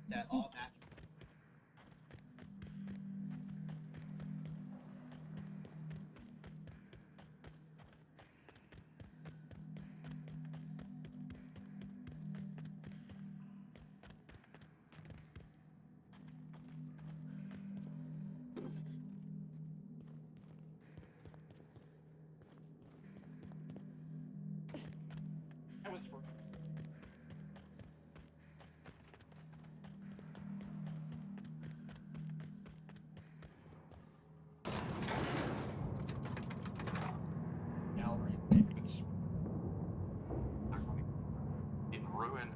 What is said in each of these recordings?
that all match. That was for. Now it's in ruin.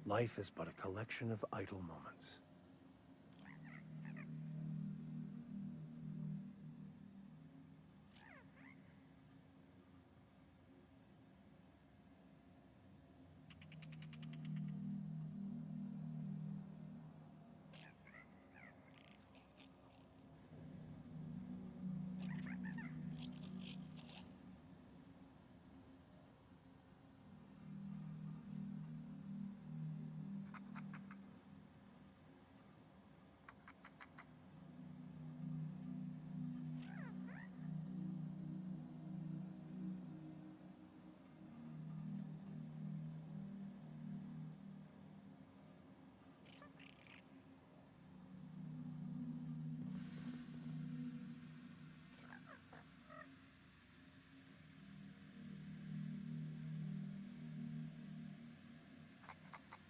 Life is but a collection of idle moments.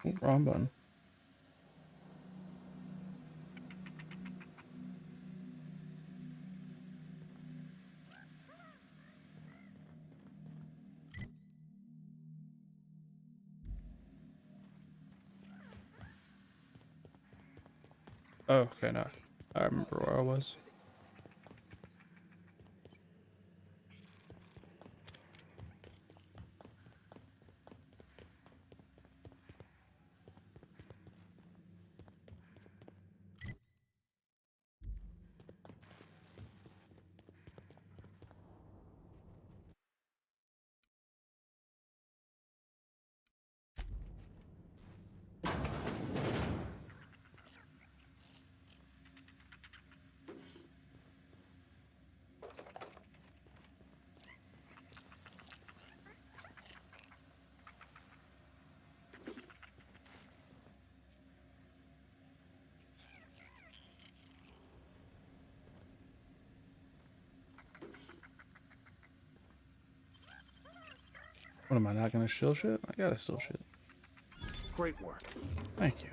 Oh, wrong button. Oh, okay, no. I remember where I was. What am I not gonna steal shit? I gotta steal shit. Great work. Thank you.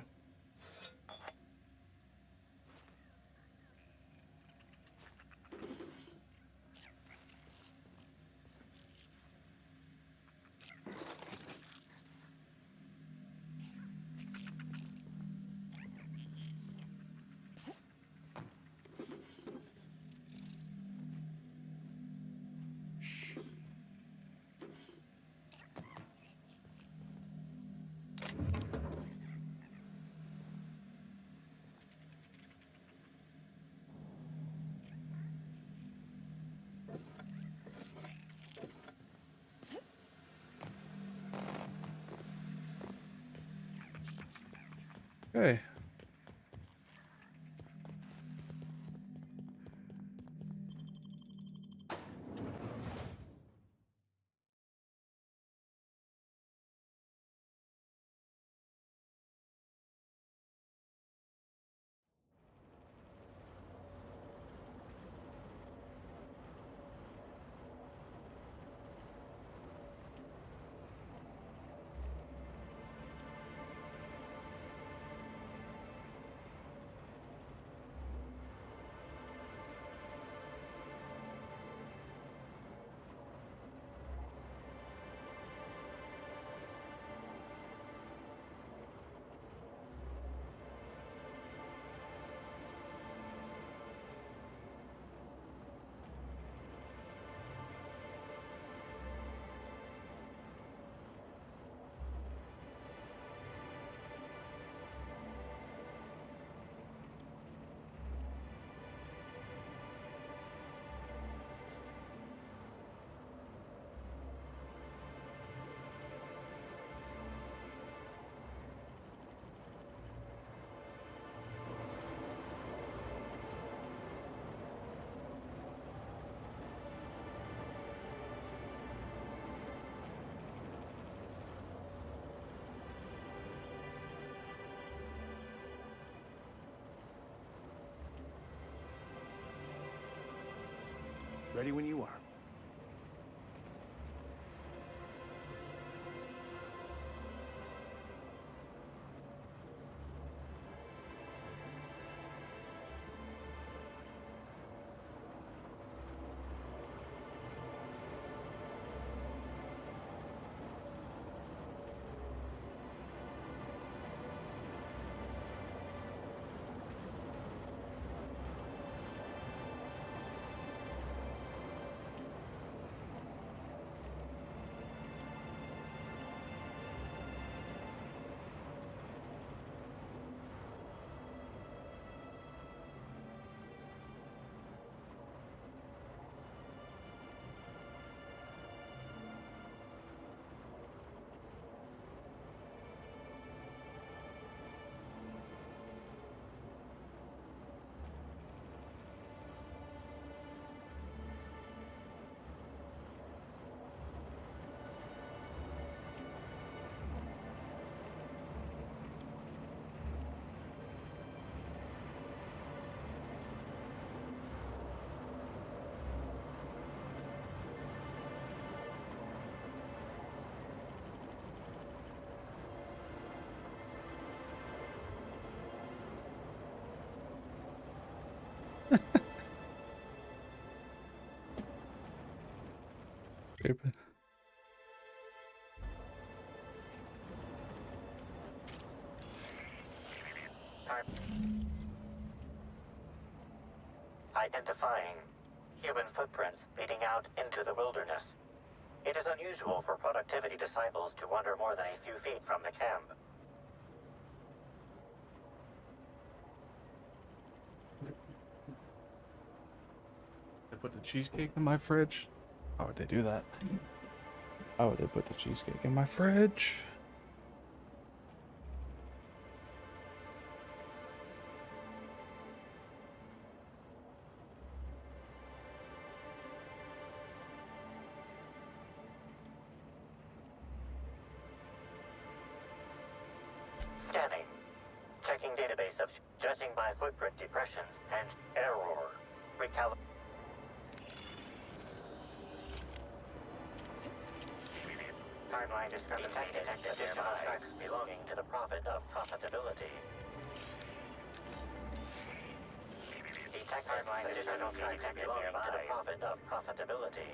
Okay. Ready when you are. Stupid. Identifying human footprints leading out into the wilderness. It is unusual for productivity disciples to wander more than a few feet from the camp. They put the cheesecake in my fridge? How would they do that? How would they put the cheesecake in my fridge? Scanning. Checking database of judging by footprint depressions and error. Timeline discrepancy detected. Additional tracks belonging to the Prophet of Profitability. Detect timeline additional tracks belonging to the Prophet of Profitability.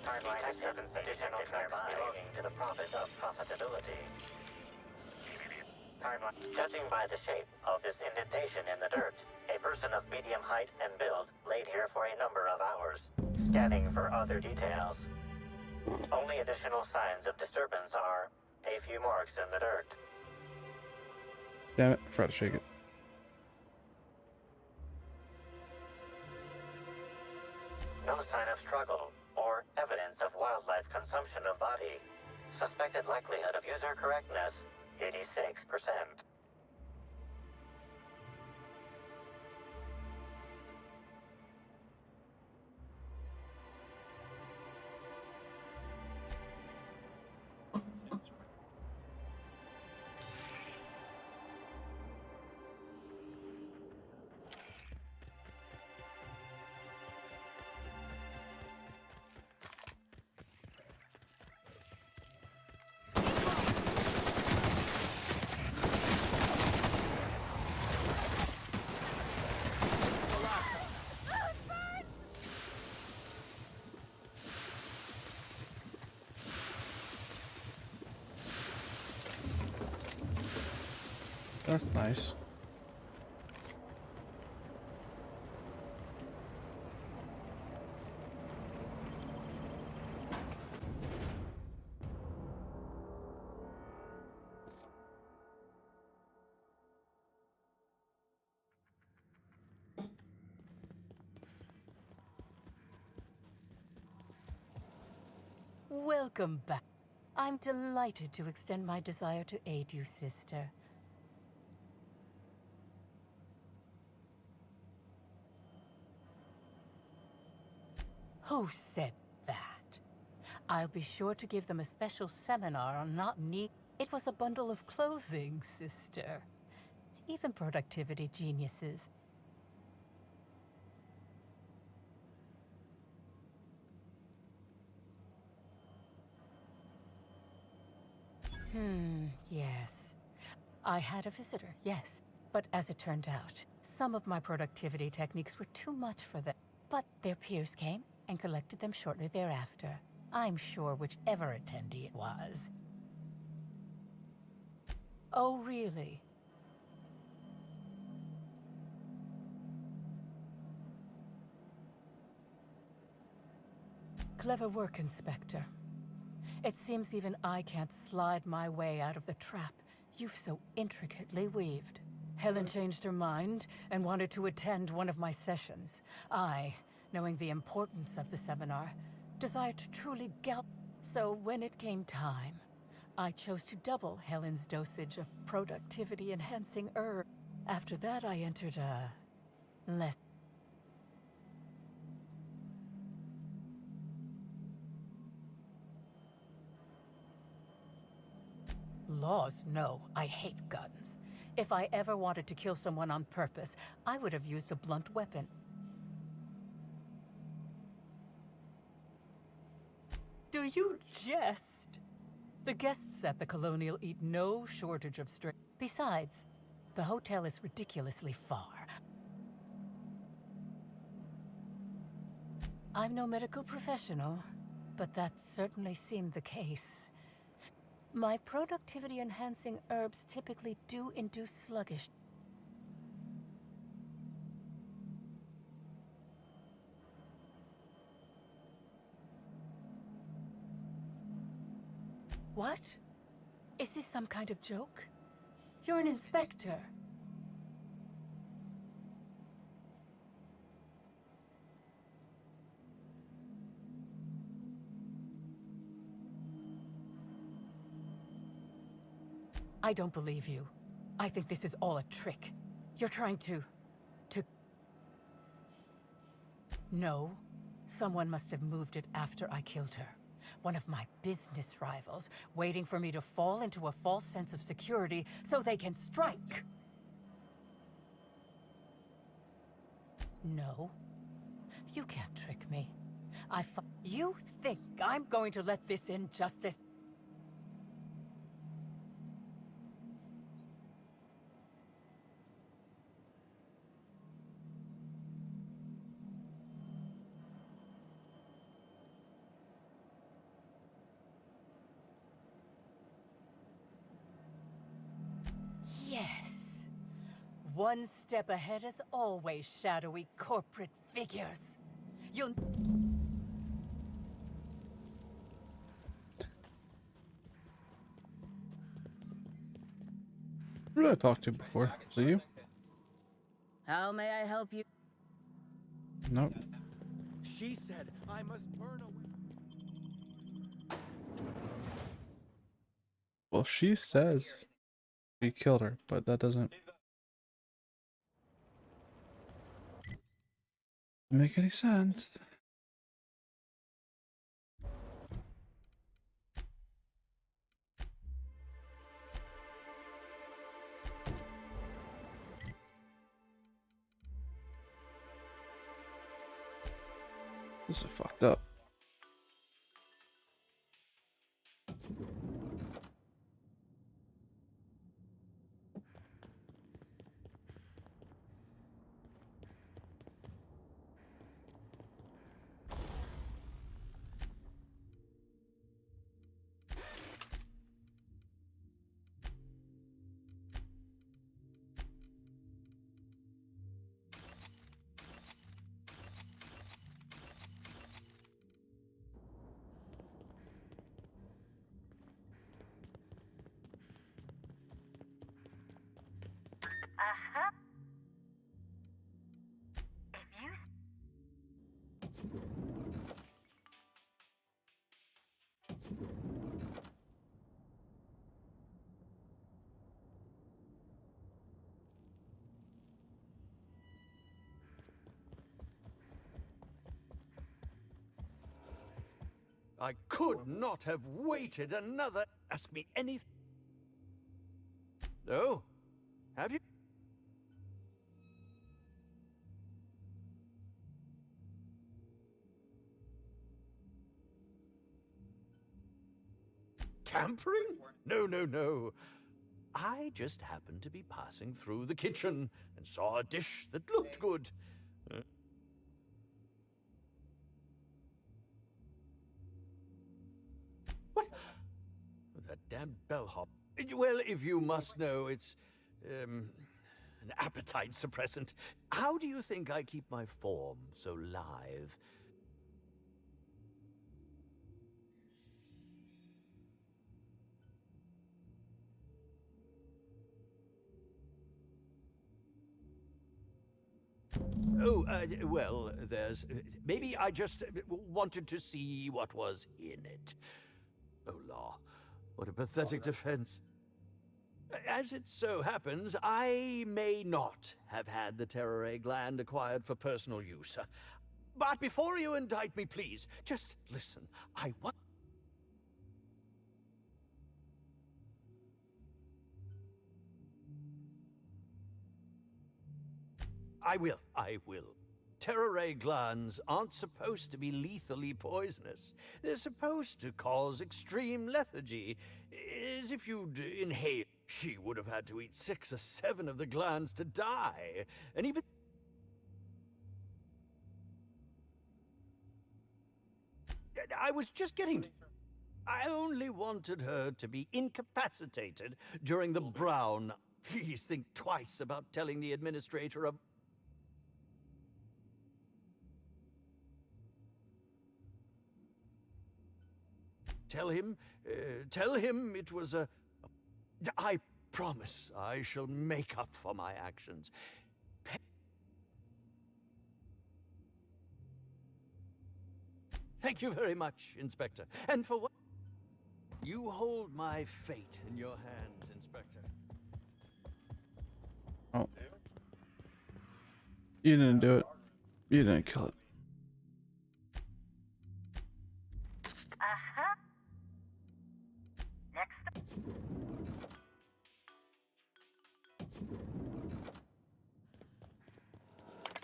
Timeline discrepancy. Additional tracks belonging to the Prophet of Profitability. Timeline. Judging by the shape of this indentation in the dirt, a person of medium height and build laid here for a number of hours. Scanning for other details. Only additional signs of disturbance are a few marks in the dirt. Damn it, I forgot to shake it. No sign of struggle or evidence of wildlife consumption of body. Suspected likelihood of user correctness, 86%. That's nice. Welcome back. I'm delighted to extend my desire to aid you, sister. Who said that? I'll be sure to give them a special seminar on not need. It was a bundle of clothing, sister. Even productivity geniuses. Yes. I had a visitor, yes. But as it turned out, some of my productivity techniques were too much for them. But their peers came and collected them shortly thereafter. I'm sure whichever attendee it was. Oh, really? Clever work, Inspector. It seems even I can't slide my way out of the trap you've so intricately weaved. Helen changed her mind and wanted to attend one of my sessions. I, knowing the importance of the seminar, desired to truly gallop. So when it came time, I chose to double Helen's dosage of productivity-enhancing herb. After that, I entered a less. Laws, no. I hate guns. If I ever wanted to kill someone on purpose, I would have used a blunt weapon. Do you jest? The guests at the Colonial eat no shortage of string. Besides, the hotel is ridiculously far. I'm no medical professional, but that certainly seemed the case. My productivity-enhancing herbs typically do induce sluggish. What? Is this some kind of joke? You're an inspector. I don't believe you. I think this is all a trick. You're trying to... No. Someone must have moved it after I killed her. One of my business rivals, waiting for me to fall into a false sense of security so they can strike. No. You can't trick me. You think I'm going to let this injustice... Yes. One step ahead as always, shadowy corporate figures. You'll... Who did I talk to before? Was it you? How may I help you? Nope. She said I must burn away. Well, she says he killed her, but that doesn't make any sense. This is fucked up. Uh-huh. If you... I could not have waited another. Ask me anything. Oh, have you? tampering? No, no, no. I just happened to be passing through the kitchen and saw a dish that looked good. What? That damn bellhop. Well, if you must know, it's an appetite suppressant. How do you think I keep my form so lithe? Oh, well, there's... maybe I just wanted to see what was in it. Oh, law. What a pathetic defense. As it so happens, I may not have had the terror gland acquired for personal use. But before you indict me, please, just listen. I will. Terror glands aren't supposed to be lethally poisonous. They're supposed to cause extreme lethargy, as if you'd inhale. She would have had to eat 6 or 7 of the glands to die, and even... I was just getting to... I only wanted her to be incapacitated during the brown. Please think twice about telling the administrator of... Tell him it was a... I promise I shall make up for my actions. Thank you very much, Inspector. And for what... You hold my fate in your hands, Inspector. Oh. You didn't do it. You didn't kill it.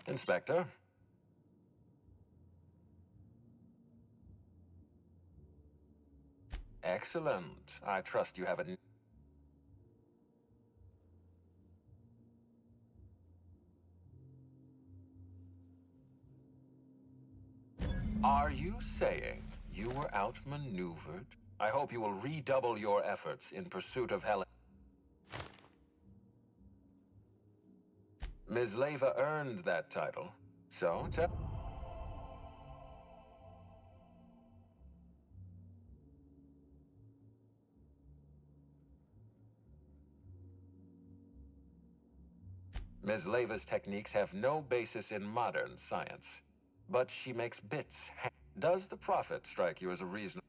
Inspector? Excellent. I trust you have a... Are you saying you were outmaneuvered? I hope you will redouble your efforts in pursuit of Helen. Ms. Leva earned that title, so tell... Ms. Leva's techniques have no basis in modern science, but she makes bits. Does the Prophet strike you as a reasonable...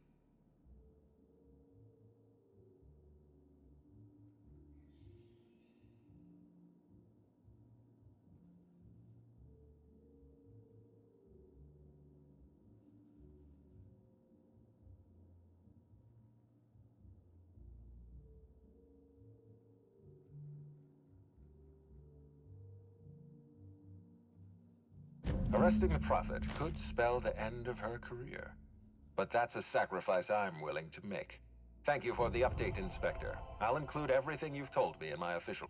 Arresting the Prophet could spell the end of her career. But that's a sacrifice I'm willing to make. Thank you for the update, Inspector. I'll include everything you've told me in my official...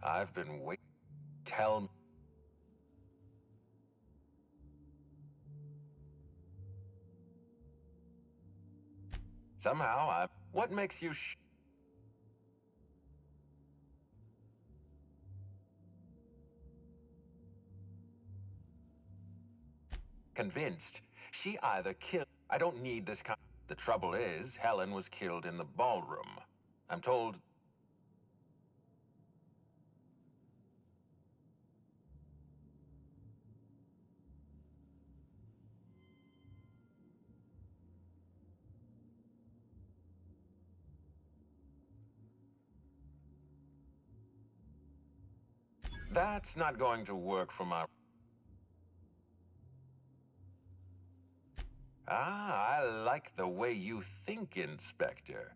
I've been waiting. Tell me... Somehow, What makes you convinced? She either killed... I don't need this kind... The trouble is, Helen was killed in the ballroom. I'm told... That's not going to work for my... Ah, I like the way you think, Inspector.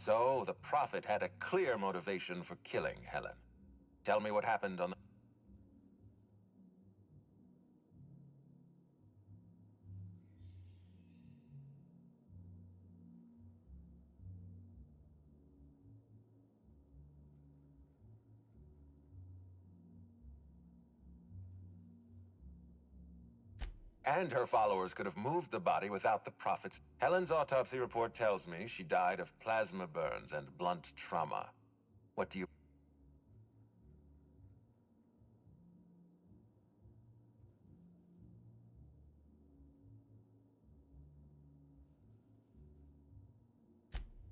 So, the Prophet had a clear motivation for killing Helen. Tell me what happened on the... and her followers could have moved the body without the Prophet's. Helen's autopsy report tells me she died of plasma burns and blunt trauma. What do you...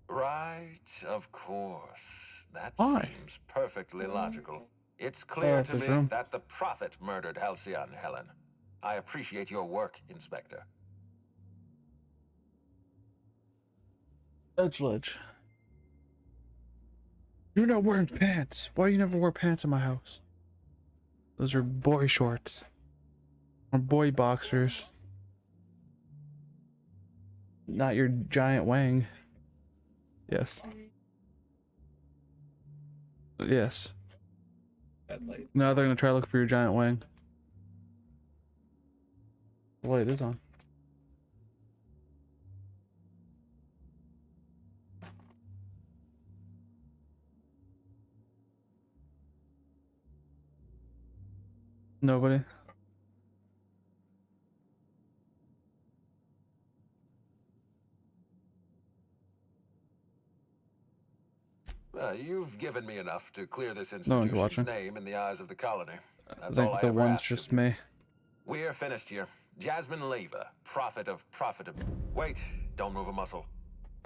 Right, of course. That Why? seems perfectly logical. It's clear If to there's me room. that the Prophet murdered Halcyon Helen. I appreciate your work, Inspector. Ledge. You're not wearing pants. Why do you never wear pants in my house? Those are boy shorts. Or boy boxers. Not your giant wang. Yes. Yes. Now they're gonna try to look for your giant wang. The light is on. Nobody. You've given me enough to clear this No one's institution's watching. name in the eyes of the colony. I That's all think I the ever one's asked just of you. me. We're finished here. Jasmine Leva, prophet of profit. Wait, don't move a muscle.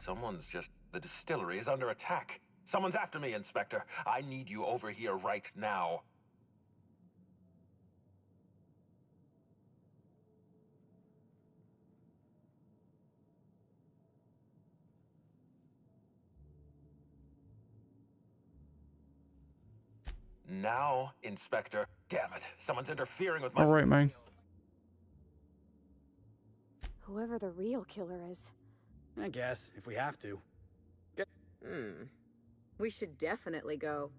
Someone's just... The distillery is under attack. Someone's after me, Inspector. I need you over here right now. Now, Inspector. Damn it. Someone's interfering with my... All right, man. Whoever the real killer is. I guess, if we have to. We should definitely go.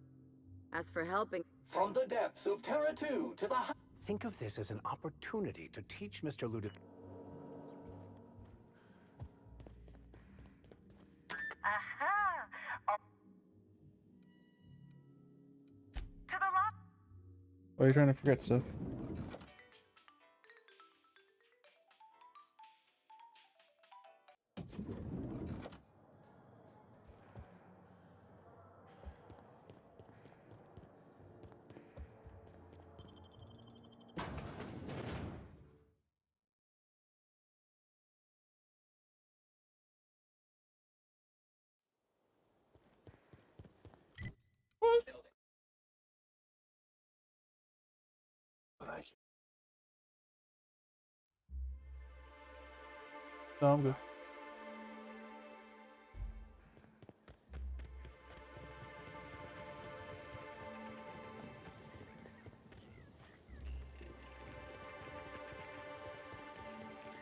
As for helping... From the depths of Terra 2 to the... Think of this as an opportunity to teach Mr. Ludo. Why are you trying to forget stuff? No, I'm good.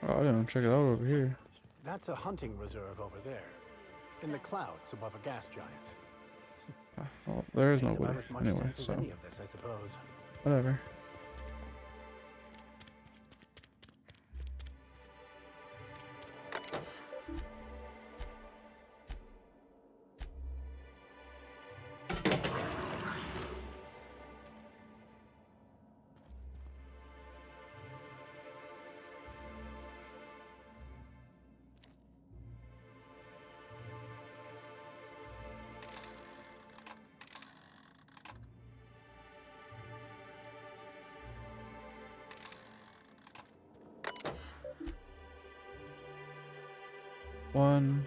Oh, I didn't check it out over here. That's a hunting reserve over there, in the clouds above a gas giant. Well, there is Makes nobody about as much anyway, sense as so any of this, I suppose. whatever. One,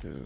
two.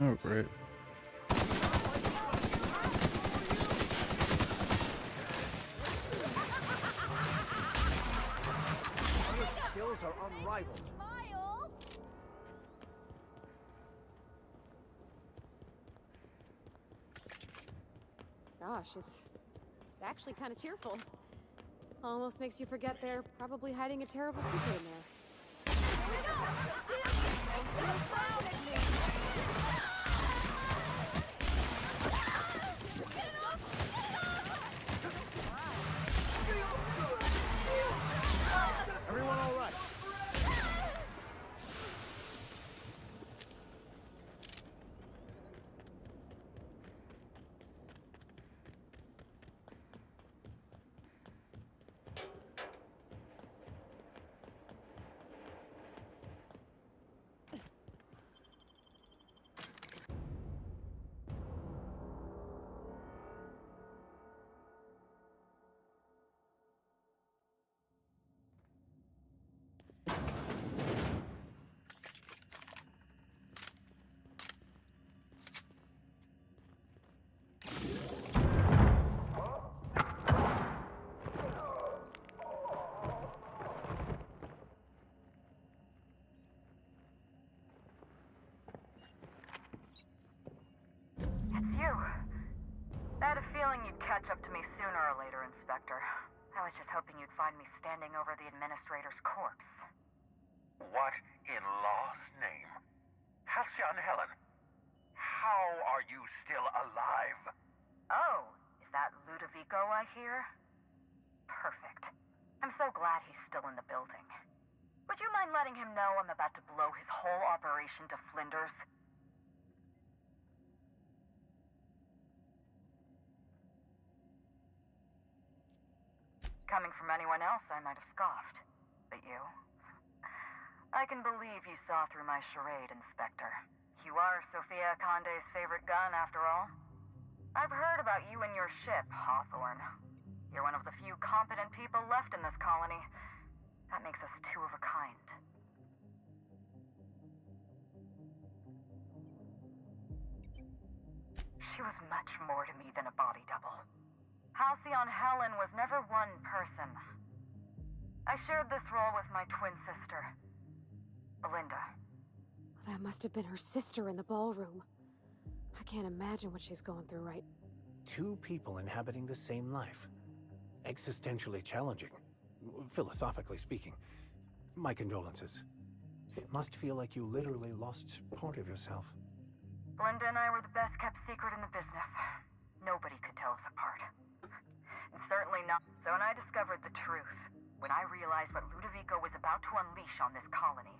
Oh, great. Your skills are unrivaled. Gosh, it's actually kind of cheerful. Almost makes you forget they're probably hiding a terrible secret in there. Everyone all right? It's you. I had a feeling you'd catch up to me sooner or later, Inspector. I was just hoping you'd find me standing over the Administrator's corpse. What in law's name? Halcyon Helen, how are you still alive? Oh, is that Ludovico I hear? Perfect. I'm so glad he's still in the building. Would you mind letting him know I'm about to blow his whole operation to flinders? Coming from anyone else, I might have scoffed. But you? I can believe you saw through my charade, Inspector. You are Sophia Conde's favorite gun, after all. I've heard about you and your ship, Hawthorne. You're one of the few competent people left in this colony. That makes us two of a kind. She was much more to me than a body double. Halcyon Helen was never one person. I shared this role with my twin sister, Belinda. That must have been her sister in the ballroom. I can't imagine what she's going through right. Two people inhabiting the same life. Existentially challenging, philosophically speaking. My condolences. It must feel like you literally lost part of yourself. Belinda and I were the best kept secret in the business. Nobody could tell us apart. And certainly not. So when I discovered the truth, when I realized what Ludovico was about to unleash on this colony,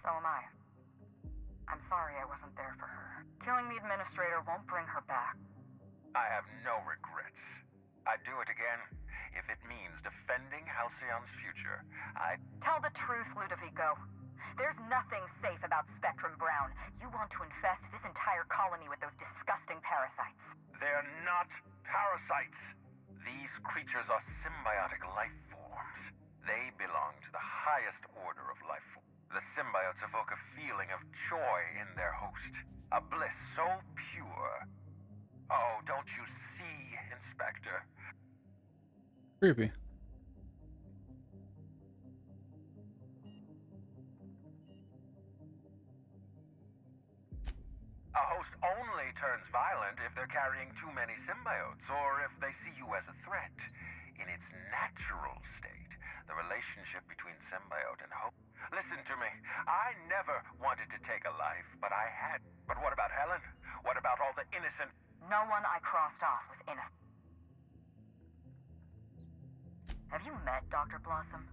so am I. I'm sorry I wasn't there for her. Killing the Administrator won't bring her back. I have no regrets. I'd do it again if it means defending Halcyon's future. Tell the truth, Ludovico. There's nothing safe about Spectrum Brown. You want to infest this entire colony with those disgusting parasites. They're not parasites. These creatures are symbiotic life forms. They belong to the highest order of life forms. The symbiotes evoke a feeling of joy in their host. A bliss so pure. Oh, don't you see, Inspector? Creepy. A host only turns violent if they're carrying too many symbiotes, or if they see you as a threat. In its natural state, the relationship between symbiote and host... Listen to me. I never wanted to take a life, but I had. But what about Helen? What about all the innocent... No one I crossed off was innocent. Have you met Dr. Blossom?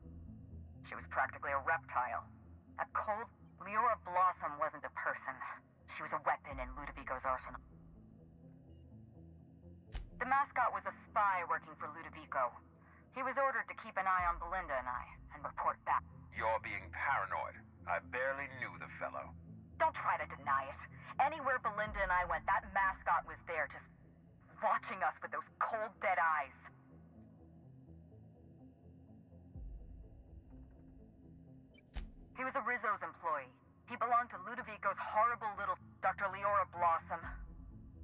She was practically a reptile. That cold Leora Blossom wasn't a person. She was a weapon in Ludovico's arsenal. The mascot was a spy working for Ludovico. He was ordered to keep an eye on Belinda and I, and report back. You're being paranoid. I barely knew the fellow. Don't try to deny it. Anywhere Belinda and I went, that mascot was there, just watching us with those cold, dead eyes. He was a Rizzo's employee. He belonged to Ludovico's horrible little Dr. Leora Blossom.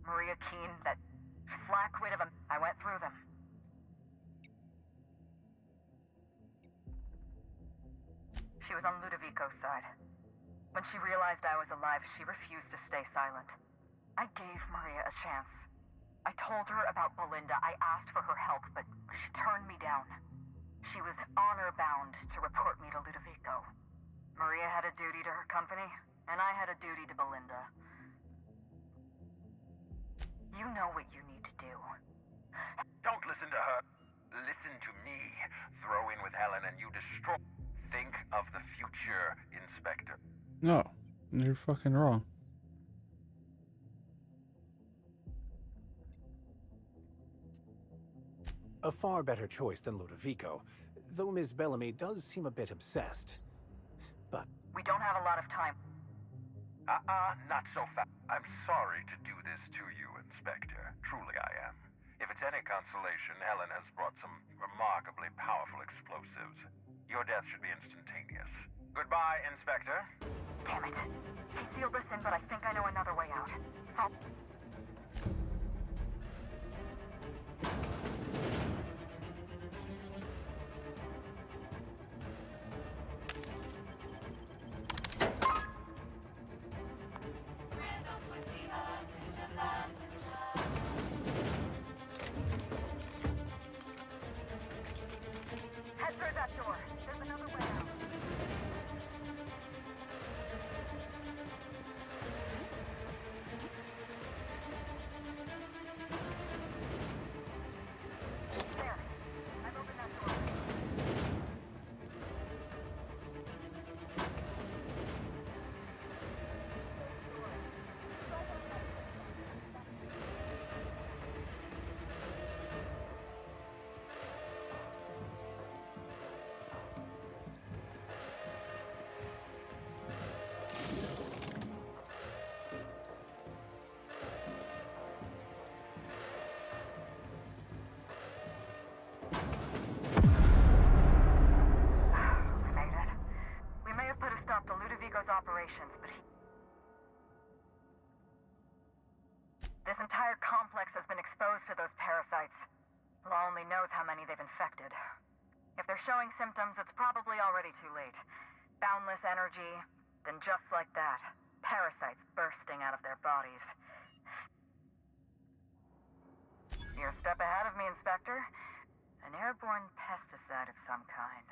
Maria Keene, that flackwit of a... I went through them. She was on Ludovico's side. When she realized I was alive, she refused to stay silent. I gave Maria a chance. I told her about Belinda. I asked for her help, but she turned me down. She was honor-bound to report me to Ludovico. Maria had a duty to her company, and I had a duty to Belinda. You know what you need to do. Don't listen to her. Listen to me. Throw in with Helen and you destroy. Think of the future, Inspector. No, you're fucking wrong. A far better choice than Ludovico, though Ms. Bellamy does seem a bit obsessed. But We don't have a lot of time. Not so fast. I'm sorry to do this to you, Inspector. Truly I am. If it's any consolation, Helen has brought some remarkably powerful explosives. Your death should be instantaneous. Goodbye, Inspector. Damn it. He sealed us in, but I think I know another way out. Head through that door. There's another way out. There. I've opened that door. We made it. We may have put a stop to Ludovico's operations, but this entire complex has been exposed to those parasites. Law only knows how many they've infected. If they're showing symptoms, it's probably already too late. Boundless energy, then just like that, parasites bursting out of their bodies. You're a step ahead of me, Inspector. An airborne pesticide of some kind.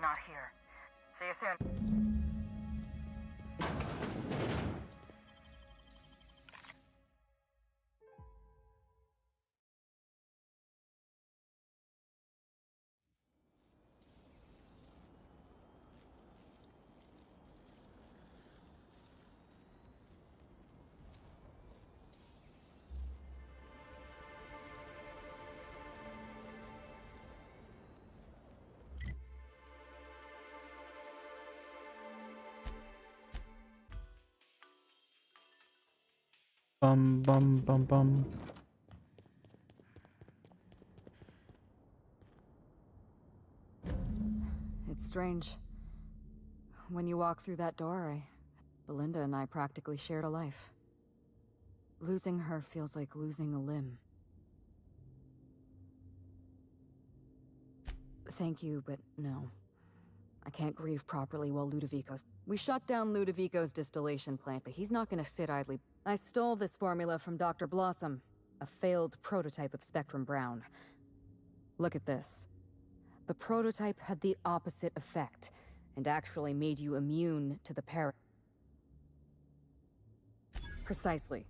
Not here. See you soon. Bum bum bum bum. It's strange. When you walk through that door, Belinda and I practically shared a life. Losing her feels like losing a limb. Thank you, but no. I can't grieve properly while Ludovico's... We shut down Ludovico's distillation plant, but he's not gonna sit idly. I stole this formula from Dr. Blossom, a failed prototype of Spectrum Brown. Look at this. The prototype had the opposite effect, and actually made you immune to the Precisely.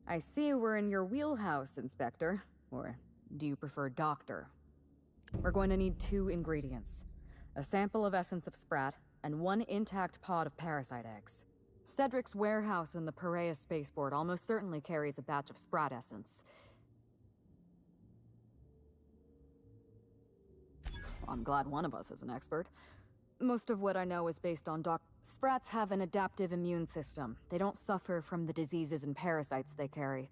I see we're in your wheelhouse, Inspector. Or do you prefer Doctor? We're going to need 2 ingredients. A sample of essence of Sprat, and 1 intact pod of parasite eggs. Cedric's warehouse in the Perea spaceport almost certainly carries a batch of Sprat essence. I'm glad one of us is an expert. Most of what I know is based on Sprats have an adaptive immune system. They don't suffer from the diseases and parasites they carry.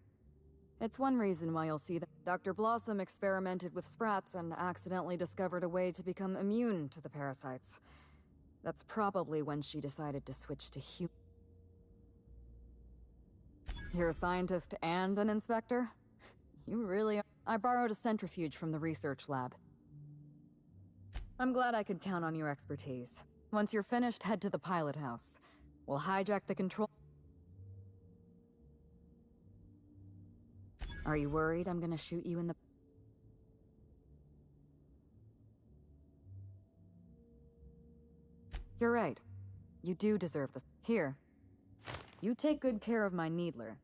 It's one reason why you'll see that Dr. Blossom experimented with Sprats and accidentally discovered a way to become immune to the parasites. That's probably when she decided to switch to human. You're a scientist and an inspector? You really are. I borrowed a centrifuge from the research lab. I'm glad I could count on your expertise. Once you're finished, head to the pilot house. We'll hijack the control. Are you worried I'm gonna shoot you in the... You're right. You do deserve this. Here. You take good care of my Needler.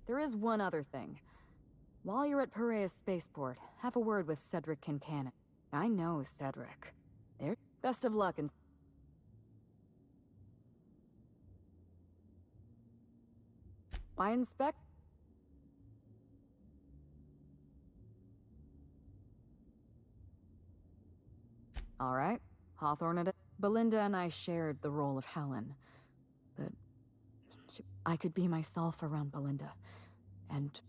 There is one other thing. While you're at Piraeus Spaceport, have a word with Cedric Kincannon. I know Cedric. There. Best of luck and... I inspect... All right. Hawthorne it. Belinda and I shared the role of Helen. But... I could be myself around Belinda. And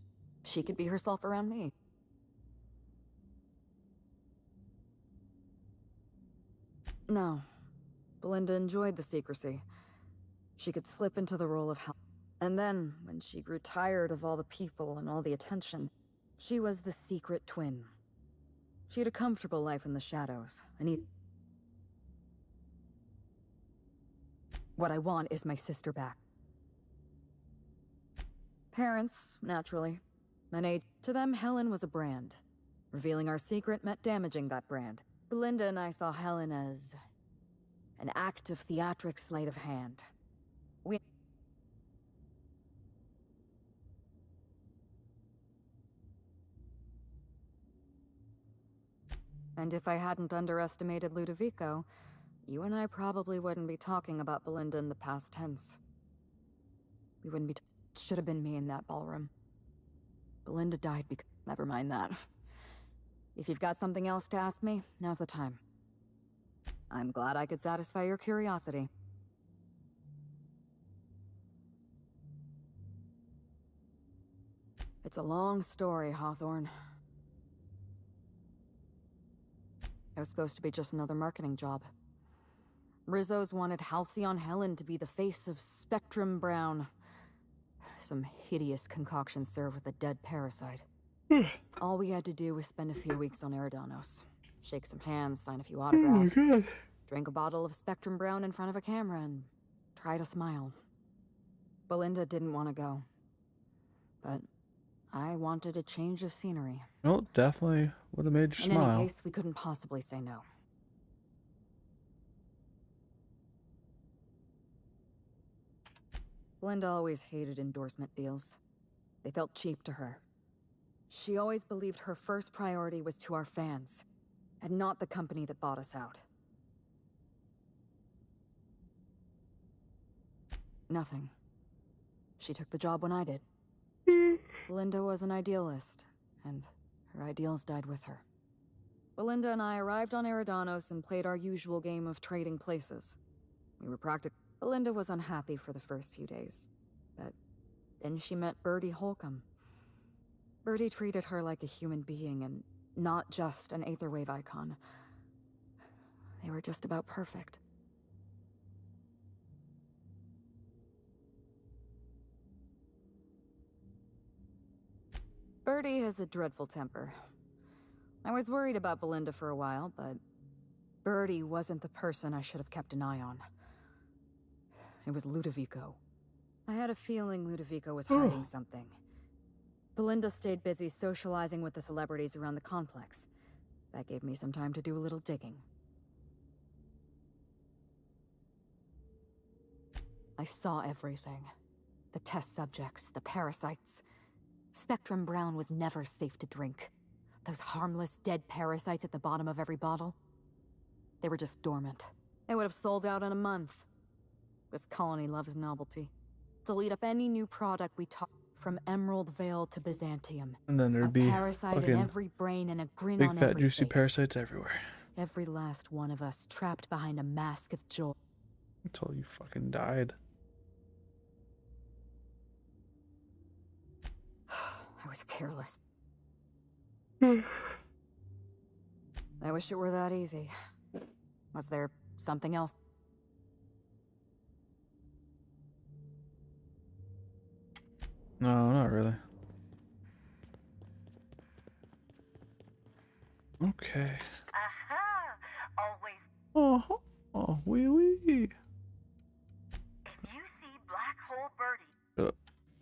she could be herself around me. No. Belinda enjoyed the secrecy. She could slip into the role of Helen. And then, when she grew tired of all the people and all the attention, she was the secret twin. She had a comfortable life in the shadows, and what I want is my sister back. Parents, naturally. An age. To them, Helen was a brand. Revealing our secret meant damaging that brand. Belinda and I saw Helen as... an act of theatric sleight of hand. And if I hadn't underestimated Ludovico, you and I probably wouldn't be talking about Belinda in the past tense. We wouldn't be... Should have been me in that ballroom. Belinda died because... Never mind that. If you've got something else to ask me, now's the time. I'm glad I could satisfy your curiosity. It's a long story, Hawthorne. It was supposed to be just another marketing job. Rizzo's wanted Halcyon Helen to be the face of Spectrum Brown. Some hideous concoction served with a dead parasite. All we had to do was spend a few weeks on Eridanos. Shake some hands, sign a few autographs. Oh my God. Drink a bottle of Spectrum Brown in front of a camera, and try to smile. Belinda didn't want to go. But I wanted a change of scenery. No, definitely would have made you smile. In any case, we couldn't possibly say no. Belinda always hated endorsement deals. They felt cheap to her. She always believed her first priority was to our fans, and not the company that bought us out. Nothing. She took the job when I did. Belinda was an idealist, and her ideals died with her. Belinda and I arrived on Eridanos and played our usual game of trading places. We were Belinda was unhappy for the first few days, but then she met Bertie Holcomb. Bertie treated her like a human being and not just an Aetherwave icon. They were just about perfect. Bertie has a dreadful temper. I was worried about Belinda for a while, but Bertie wasn't the person I should have kept an eye on. It was Ludovico. I had a feeling Ludovico was hiding something. Belinda stayed busy socializing with the celebrities around the complex. That gave me some time to do a little digging. I saw everything. The test subjects, the parasites. Spectrum Brown was never safe to drink. Those harmless, dead parasites at the bottom of every bottle. They were just dormant. They would have sold out in a month. This colony loves novelty. They'll eat up any new product we talk, from Emerald Vale to Byzantium. And then there'd be parasite in every brain and a grin big on fat every juicy face. parasites everywhere. Every last one of us trapped behind a mask of joy. Until you fucking died. I was careless. I wish it were that easy. Was there something else? No, not really. Okay. Aha! Always. Oh, wee wee. If you see Black Hole Birdie.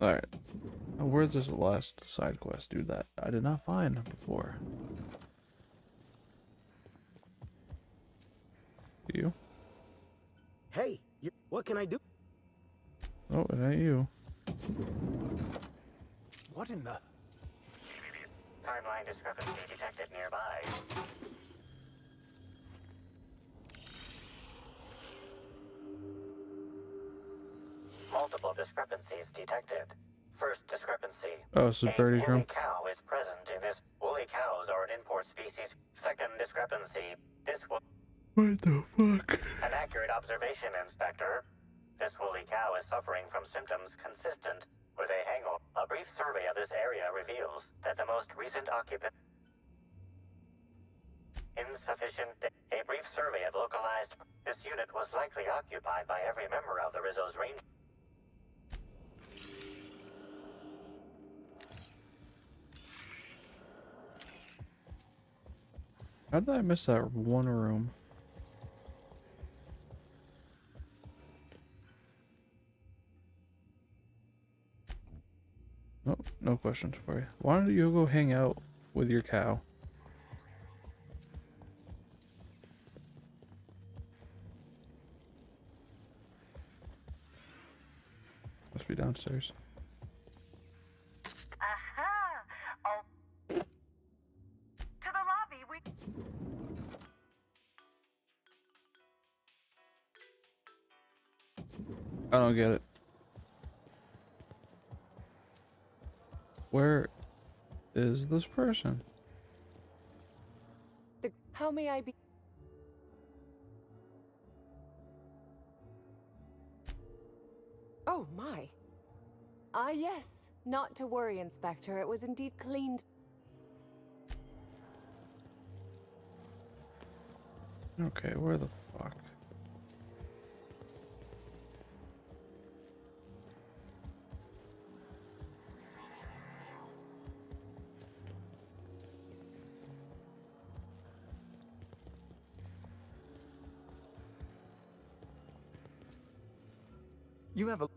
Alright. Where's this last side quest, dude, that I did not find before? You? Hey, what can I do? Oh, it ain't you. What in the... Timeline discrepancy detected nearby. Multiple discrepancies detected. First discrepancy. Oh, so Birdie's room. Woolly cow is present in this. Woolly cows are an import species. Second discrepancy. This will. What the fuck? An accurate observation, Inspector. This woolly cow is suffering from symptoms consistent with a hangover. A brief survey of this area reveals that the most recent occupant. Insufficient. A brief survey of localized. This unit was likely occupied by every member of the Rizzo's range. How did I miss that one room? No, no questions for you. Why don't you go hang out with your cow? Must be downstairs. Aha! Oh. To the lobby, we. I don't get it. Where is this person? How may I be? Oh my. Ah yes. Not to worry, Inspector. It was indeed cleaned. Okay, where the fuck? You have a...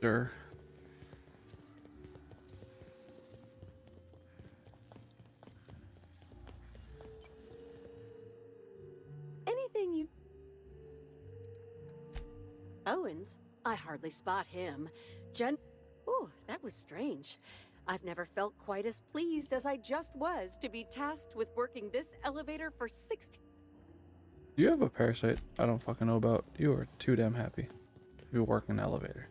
Sure. Anything you... Owens? I hardly spot him. Ooh, that was strange. I've never felt quite as pleased as I just was to be tasked with working this elevator for 16... Do you have a parasite I don't fucking know about? You are too damn happy. You work in an elevator.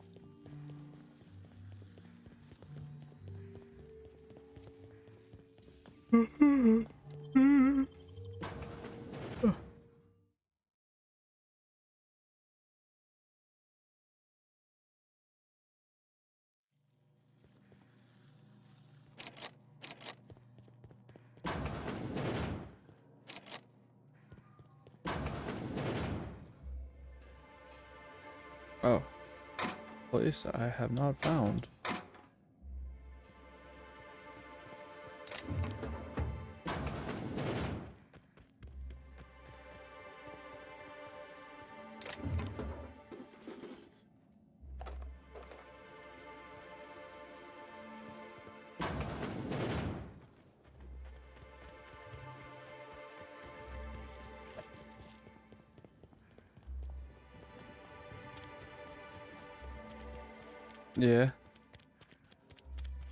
Oh, place I have not found. Yeah.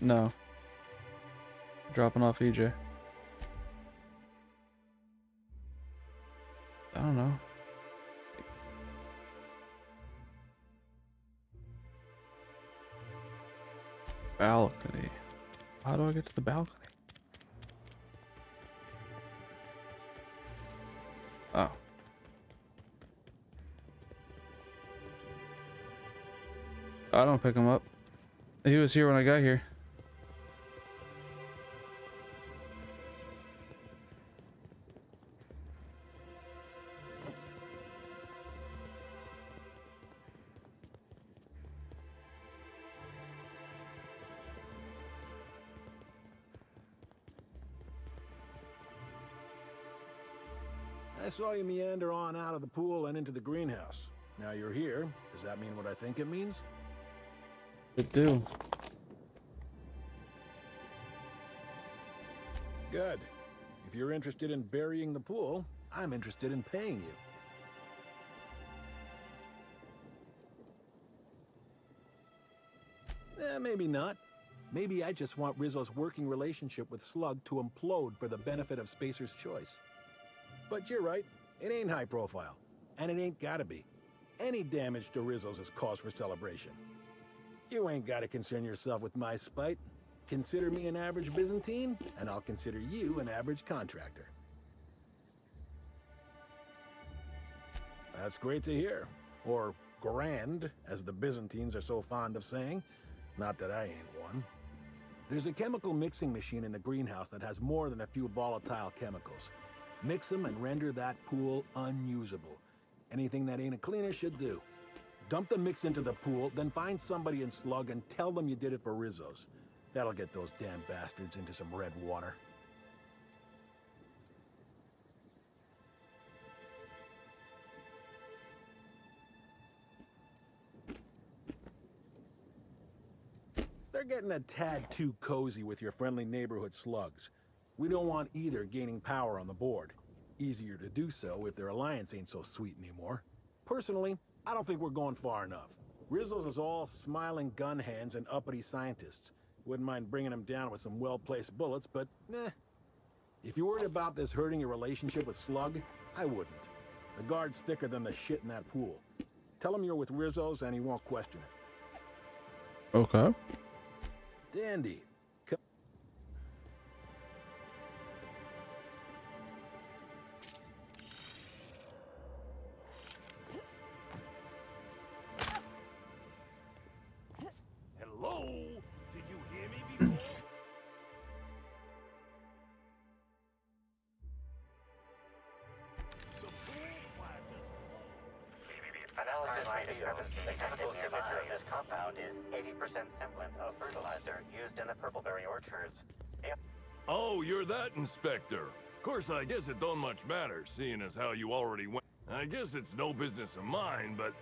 No. Dropping off EJ. I don't know. Balcony. How do I get to the balcony? Oh. I don't pick him up. He was here when I got here. I saw you meander on out of the pool and into the greenhouse. Now you're here. Does that mean what I think it means? It do. Good. If you're interested in burying the pool, I'm interested in paying you. Maybe not. Maybe I just want Rizzo's working relationship with Slug to implode for the benefit of Spacer's Choice. But you're right, it ain't high profile. And it ain't gotta be. Any damage to Rizzo's is cause for celebration. You ain't gotta concern yourself with my spite. Consider me an average Byzantine, and I'll consider you an average contractor. That's great to hear. Or grand, as the Byzantines are so fond of saying. Not that I ain't one. There's a chemical mixing machine in the greenhouse that has more than a few volatile chemicals. Mix them and render that pool unusable. Anything that ain't a cleaner should do. Dump the mix into the pool, then find somebody in Slug and tell them you did it for Rizzo's. That'll get those damn bastards into some red water. They're getting a tad too cozy with your friendly neighborhood slugs. We don't want either gaining power on the board. Easier to do so if their alliance ain't so sweet anymore. Personally, I don't think we're going far enough. Rizzo's is all smiling gun hands and uppity scientists. Wouldn't mind bringing them down with some well-placed bullets, but if you're worried about this hurting your relationship with Slug, I wouldn't. The guard's thicker than the shit in that pool. Tell him you're with Rizzo's and he won't question it. Okay. Dandy. Hello? Did you hear me before? Analysis reveals the chemical signature of this compound is 80% semblant of fertilizer used in the purpleberry orchards. Oh, you're that inspector. Of course, I guess it don't much matter, seeing as how you already went. I guess it's no business of mine, but...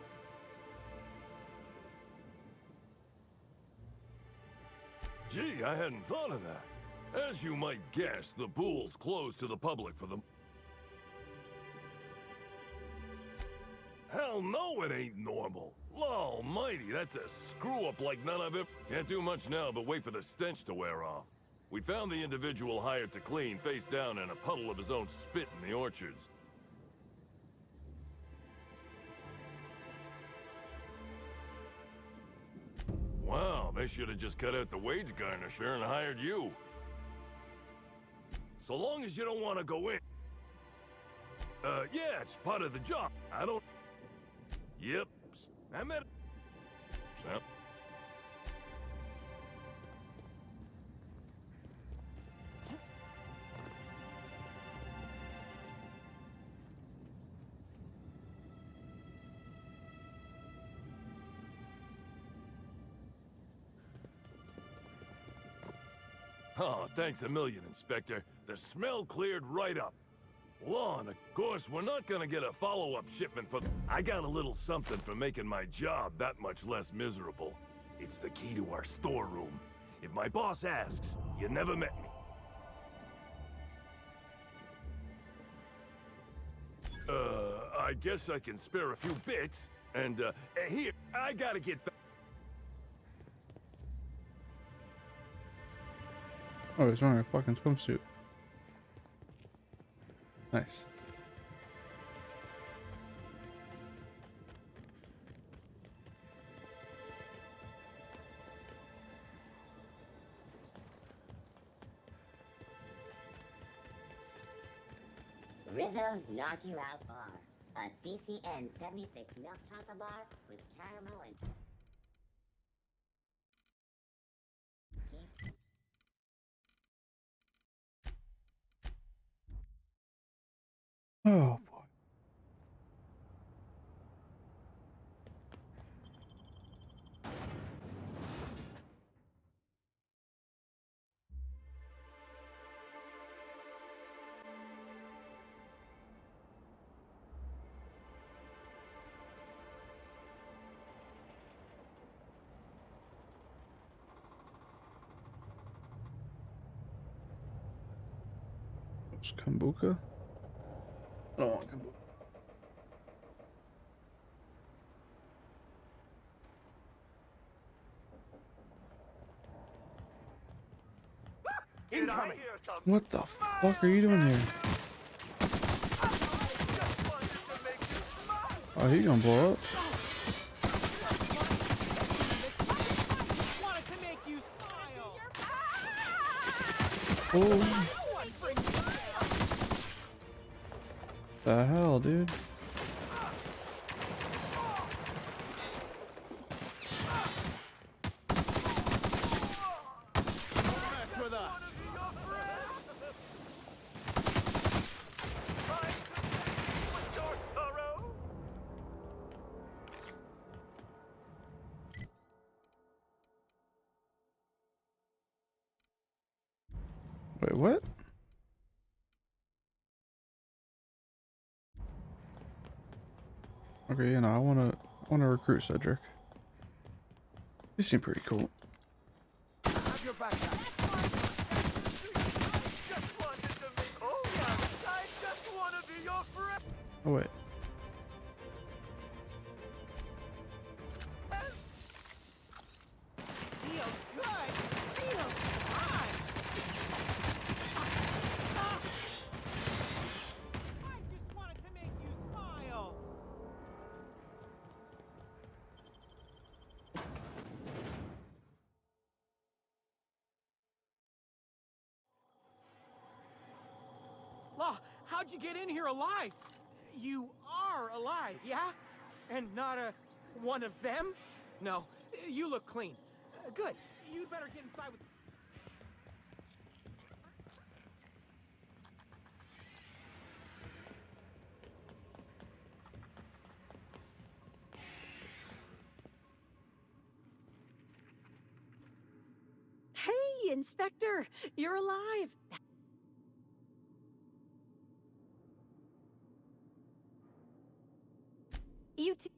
Gee, I hadn't thought of that. As you might guess, the pool's closed to the public for the... Hell no, it ain't normal. Law almighty, that's a screw-up like none of it. Can't do much now but wait for the stench to wear off. We found the individual hired to clean face down in a puddle of his own spit in the orchards. Wow, they should have just cut out the wage garnisher and hired you. So long as you don't want to go in. Yeah, it's part of the job. I don't... Yep. I met... Yep. Oh, thanks a million, Inspector. The smell cleared right up. Well, and of course, we're not gonna get a follow-up shipment for... I got a little something for making my job that much less miserable. It's the key to our storeroom. If my boss asks, you never met me. I guess I can spare a few bits, and, here, I gotta get back. Oh, he's wearing a fucking swimsuit. Nice. Rizzo's Knock You Out Bar. A CCN 76 milk chocolate bar with caramel and... Oh boy. It's kombucha? I don't want kombucha. Incoming! What the fuck are you doing here? Oh, he gonna blow up. Oh. The hell, dude? Wait, what? Okay, you know, I wanna recruit Cedric. He seemed pretty cool. Oh wait. Law, how'd you get in here alive? You are alive, yeah? And not one of them? No, you look clean. Good. You'd better get inside with... Hey, Inspector! You're alive! You two...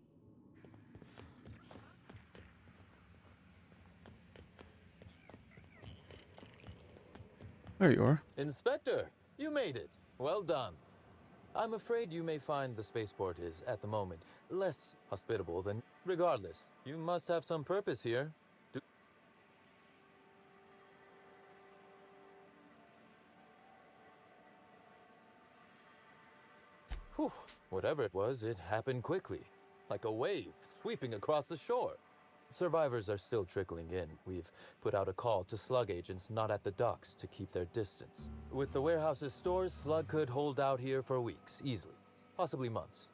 There you are. Inspector, you made it. Well done. I'm afraid you may find the spaceport is, at the moment, less hospitable than... Regardless, you must have some purpose here. Whew. Whatever it was, it happened quickly. Like a wave sweeping across the shore. Survivors are still trickling in. We've put out a call to slug agents not at the docks to keep their distance. With the warehouse's stores, slug could hold out here for weeks, easily. Possibly months.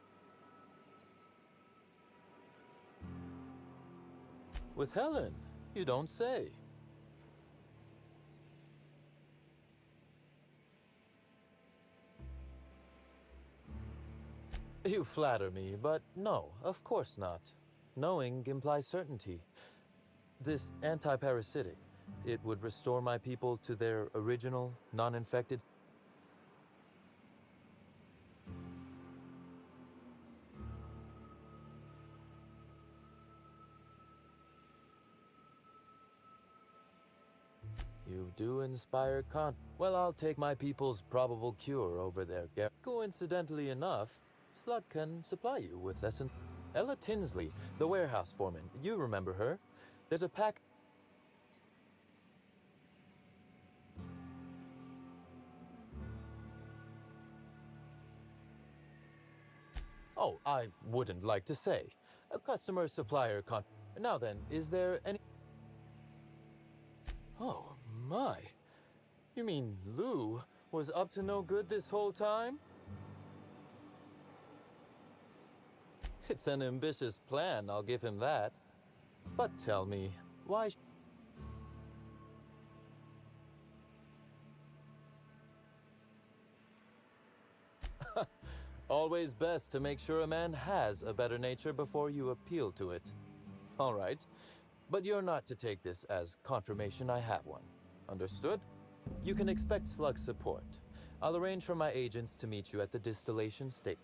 With Helen, you don't say. You flatter me, but no, of course not. Knowing implies certainty. This anti-parasitic, it would restore my people to their original, non-infected... You do inspire Well, I'll take my people's probable cure over there. Coincidentally enough, Slug can supply you with lessons. Ella Tinsley, the warehouse foreman. You remember her. There's a pack... Oh, I wouldn't like to say. A customer-supplier con... Now then, is there any... Oh, my. You mean Lou was up to no good this whole time? It's an ambitious plan, I'll give him that. But tell me, why... Always best to make sure a man has a better nature before you appeal to it. All right, but you're not to take this as confirmation I have one. Understood? You can expect slug support. I'll arrange for my agents to meet you at the distillation station.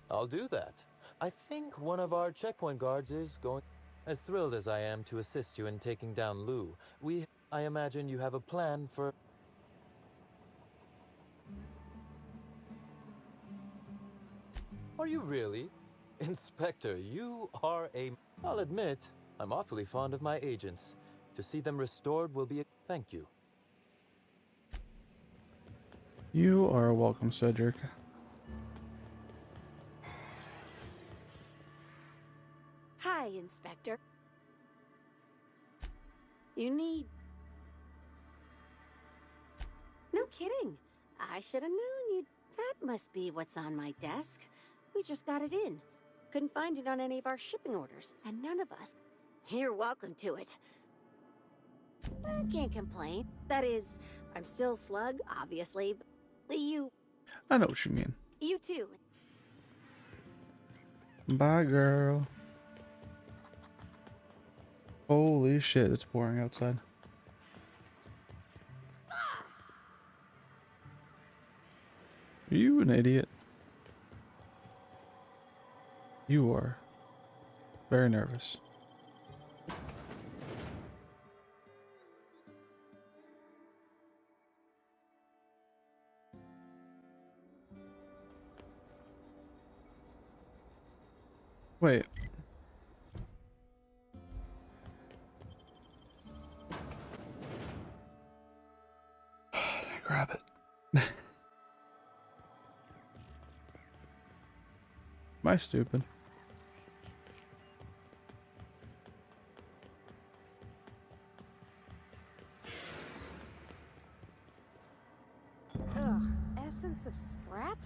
I'll do that. I think one of our checkpoint guards is going... As thrilled as I am to assist you in taking down Lou, I imagine you have a plan for... Are you really? Inspector, you are a... I'll admit, I'm awfully fond of my agents. To see them restored will be a... Thank you. You are welcome, Cedric. Hi, Inspector. You need... No kidding. I should have known you'd... That must be what's on my desk. We just got it in. Couldn't find it on any of our shipping orders, and none of us... You're welcome to it. I can't complain. That is, I'm still Slug, obviously, but you... I know what you mean. You too. Bye, girl. Holy shit, it's pouring outside. Are you an idiot? You are very nervous. Wait. Grab it. Am I stupid? Ugh, essence of Sprat?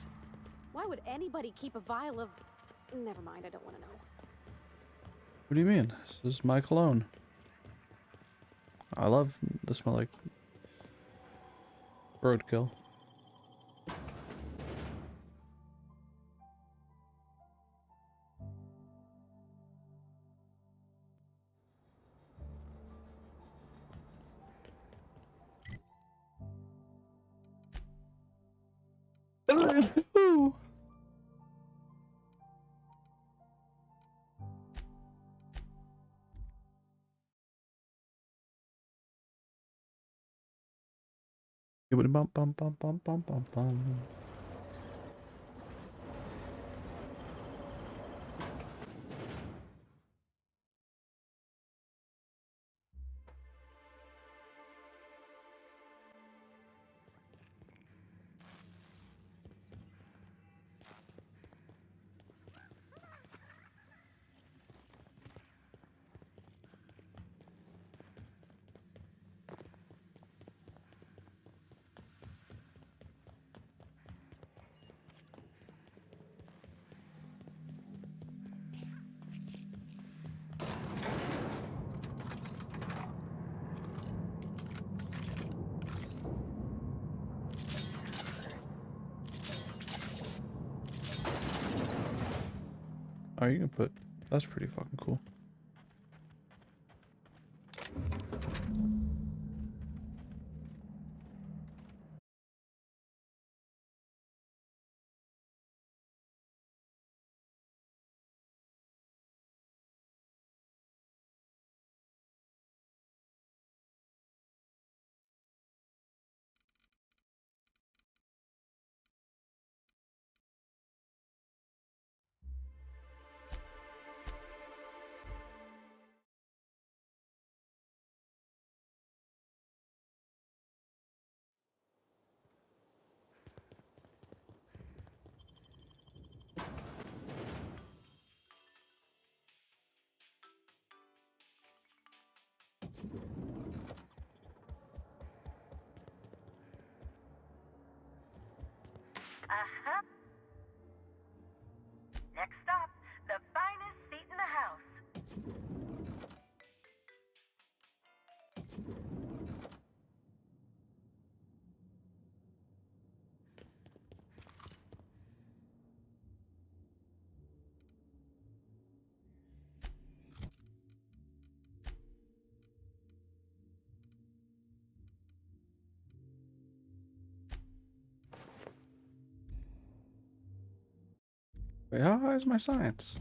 Why would anybody keep a vial of... Never mind, I don't want to know. What do you mean? This is my cologne. I love the smell like roadkill. Ooh. Bum bum bum bum bum bum bum. Oh, you can put... That's pretty fucking cool. Uh-huh. Next stop, the finest seat in the house. Wait, how high is my science?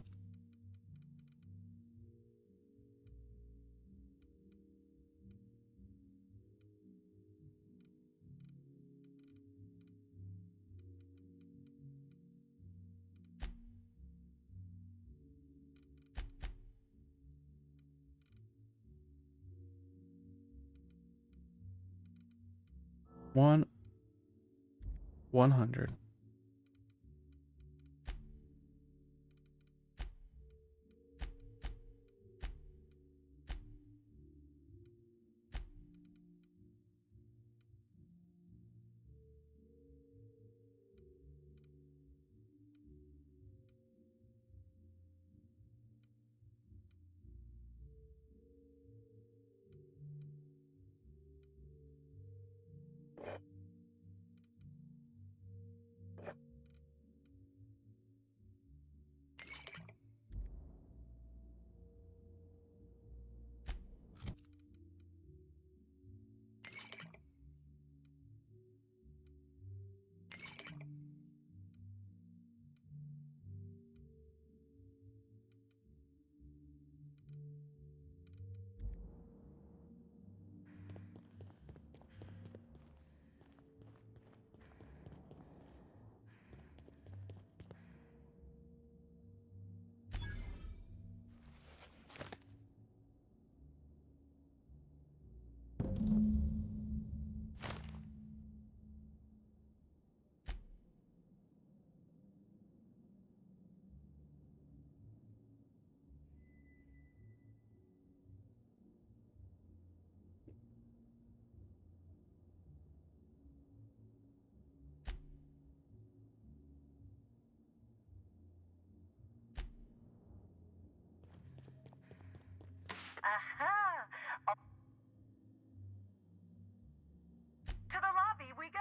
One 100. Aha! To the lobby we go.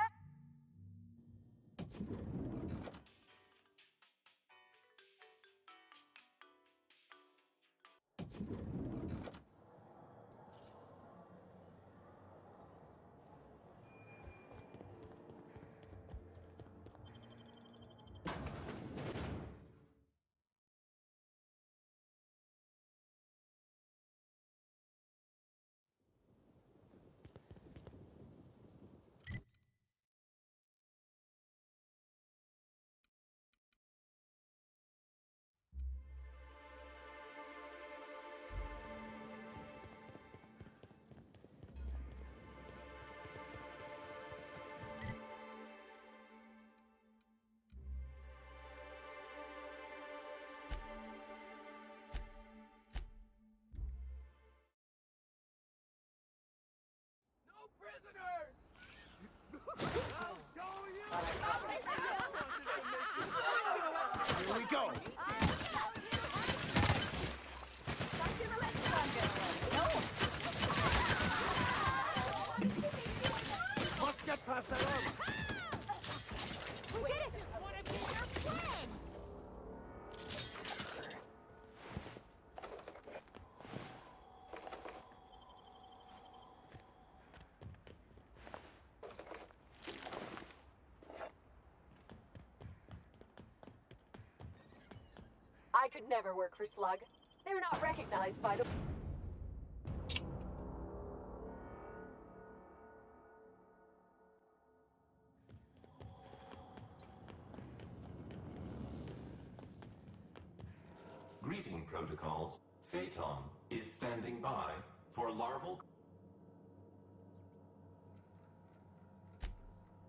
Here we go. Let's get past that armor. We did it! I just want to be your friend! I could never work for Slug. They're not recognized by the... Greeting protocols. Phaeton is standing by for larval...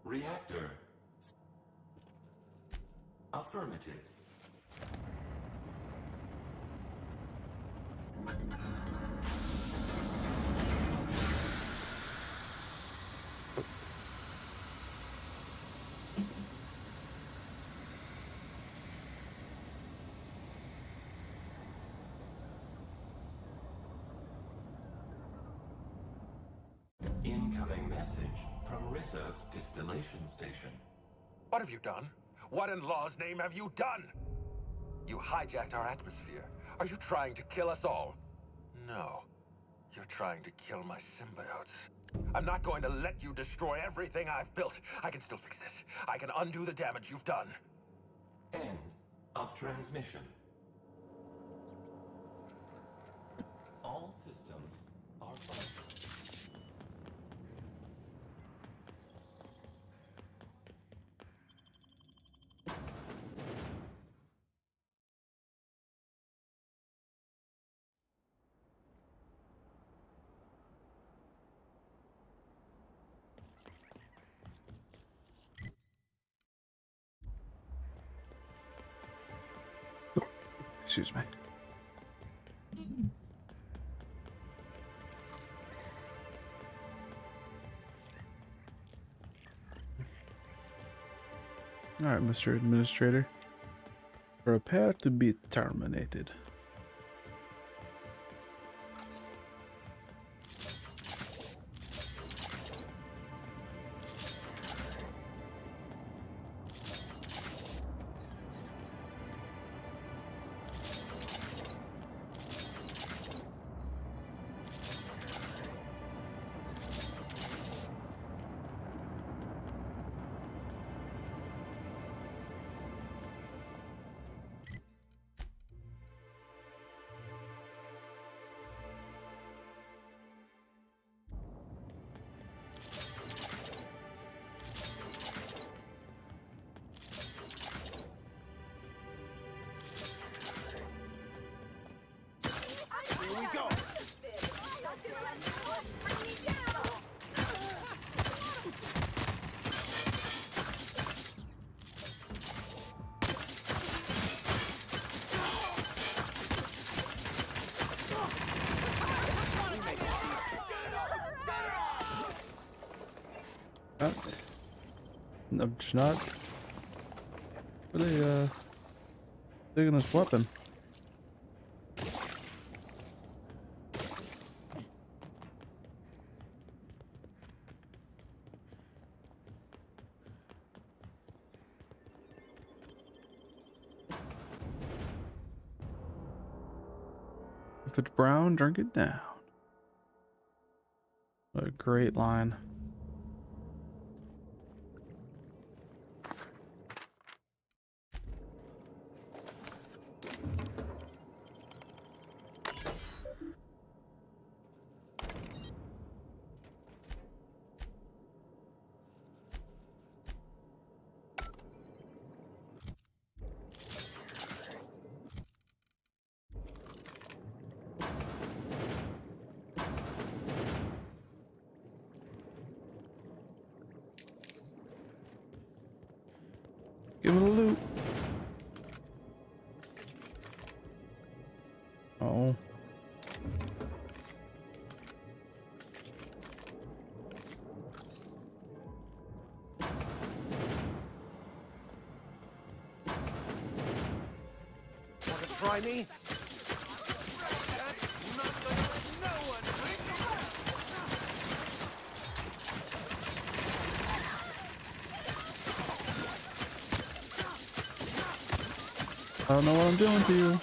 Reactor. Affirmative. message from Rizzo's distillation station. What have you done? What in law's name have you done? You hijacked our atmosphere. Are you trying to kill us all? No. You're trying to kill my symbiotes. I'm not going to let you destroy everything I've built. I can still fix this. I can undo the damage you've done. End of transmission. All systems are functioning. Excuse me. Alright, Mr. Administrator. Prepare to be terminated. Here we go. No, just not really digging this weapon. If it's brown, drink it down. What a great line. Give it a loot. Oh. Want to try me? I don't know what I'm doing to you.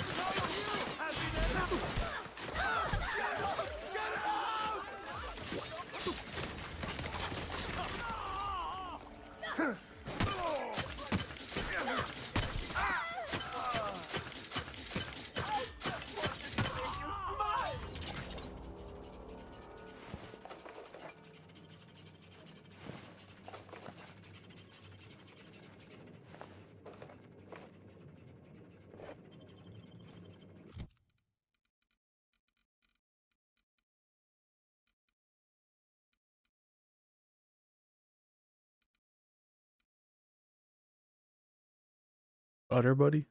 Butter buddy.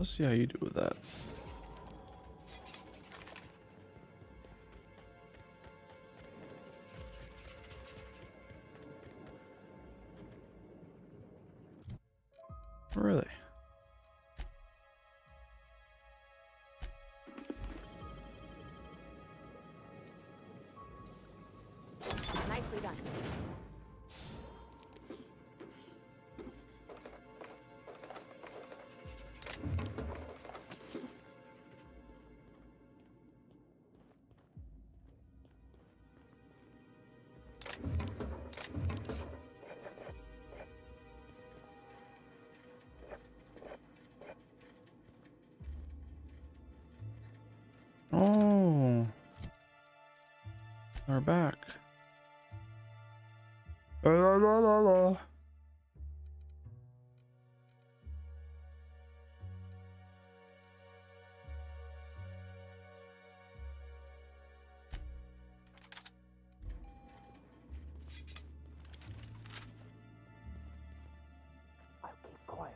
Let's see how you do with that. Really? Nicely done. Oh, we're back. La la la la la. Keep quiet.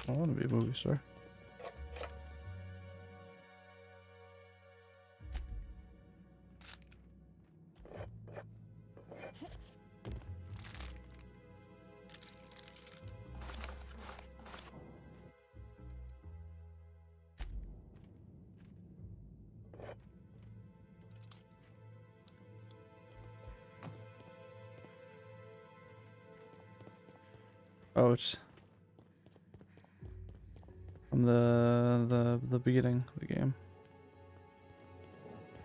I want to be a movie star. Oh, it's from the beginning of the game.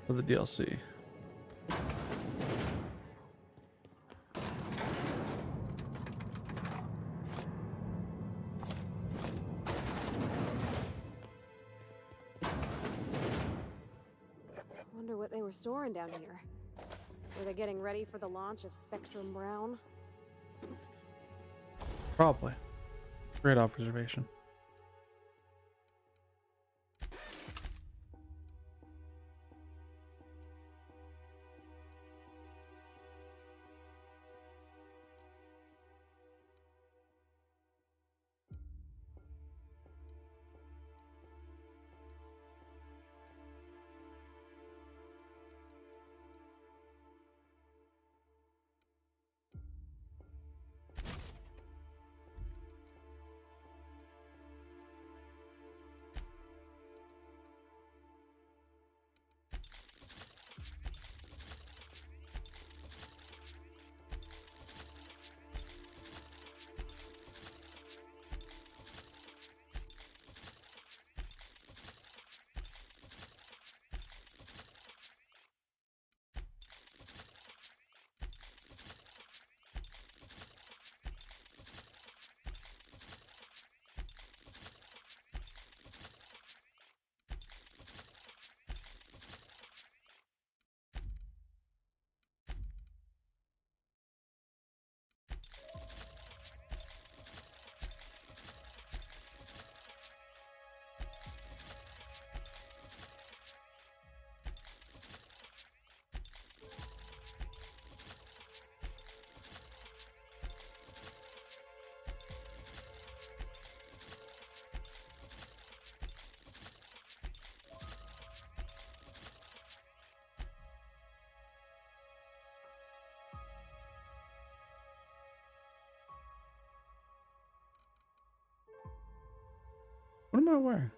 Of the DLC. Wonder what they were storing down here. Were they getting ready for the launch of Spectrum Brown? Probably. Great observation. What am I wearing?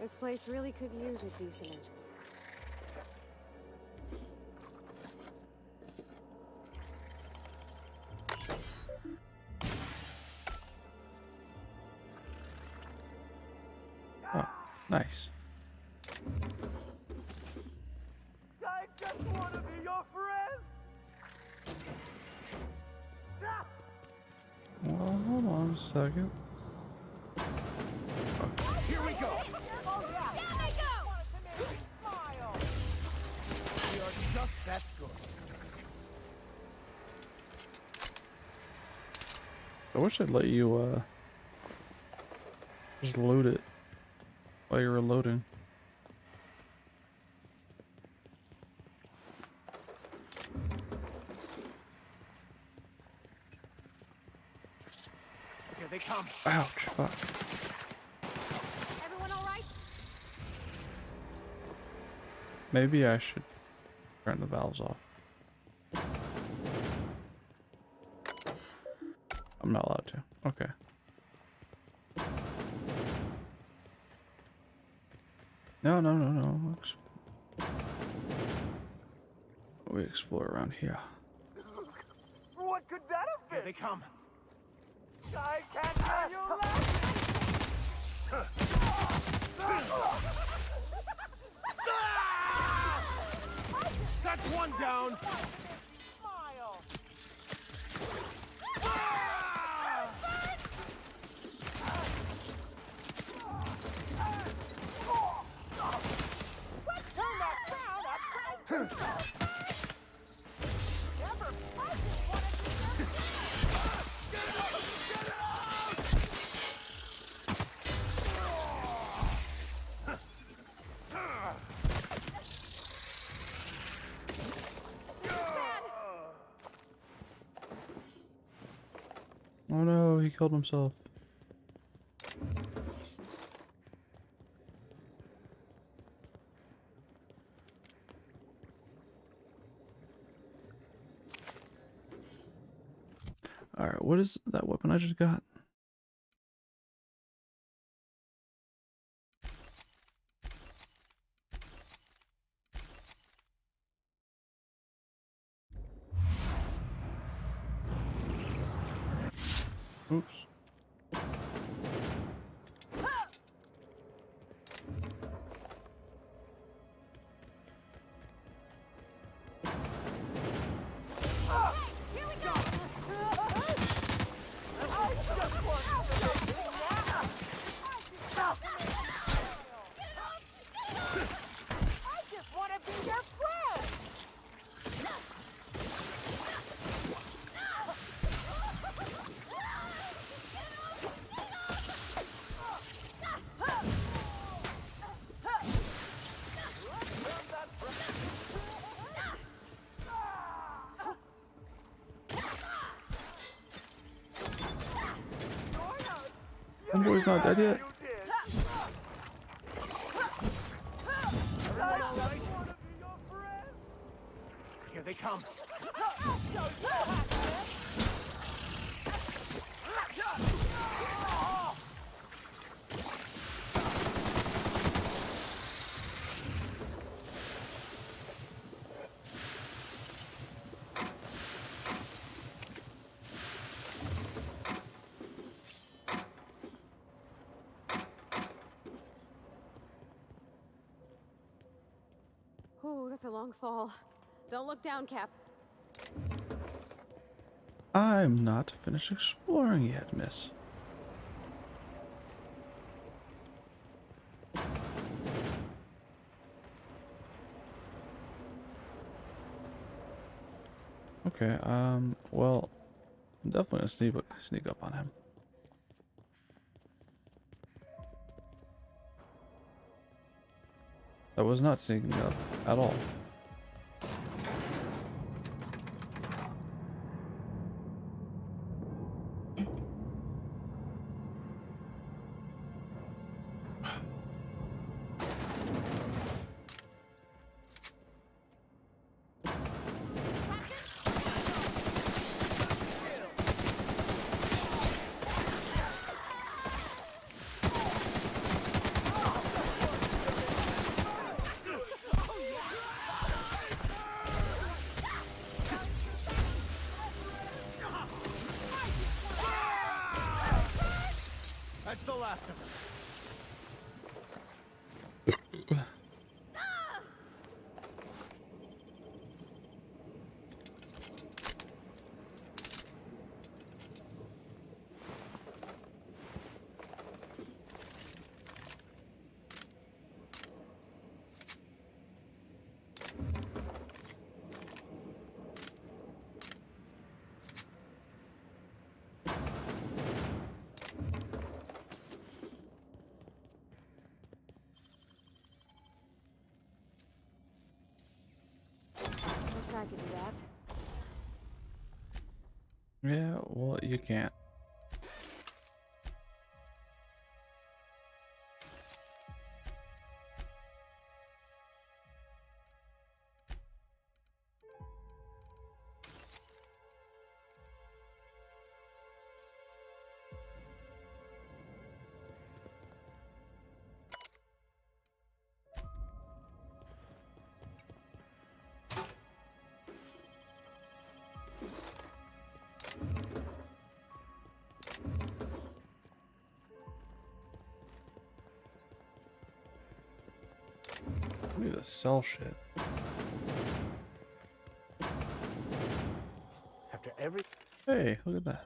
This place really could use a decent engine. Oh, nice. Hold on a second. Here we go. You're just that good. I wish I'd let you just load it while you're reloading. Here they come. Ouch, fuck. Everyone all right? Maybe I should turn the valves off. I'm not allowed to. Okay. No. We explore around here. What could that have been? Here they come. I can't hear you laugh! That's one down. Oh no, he killed himself. Alright, what is that weapon I just got? Oops. Homeboy's not dead yet. Here they come. Ooh, that's a long fall. Don't look down, Cap. I'm not finished exploring yet, miss. Okay, well, I'm definitely gonna sneak up on him. I was not sneaking up at all. That's the last of them. Yeah, well, you can't. I need to sell shit. After every... Hey, look at that.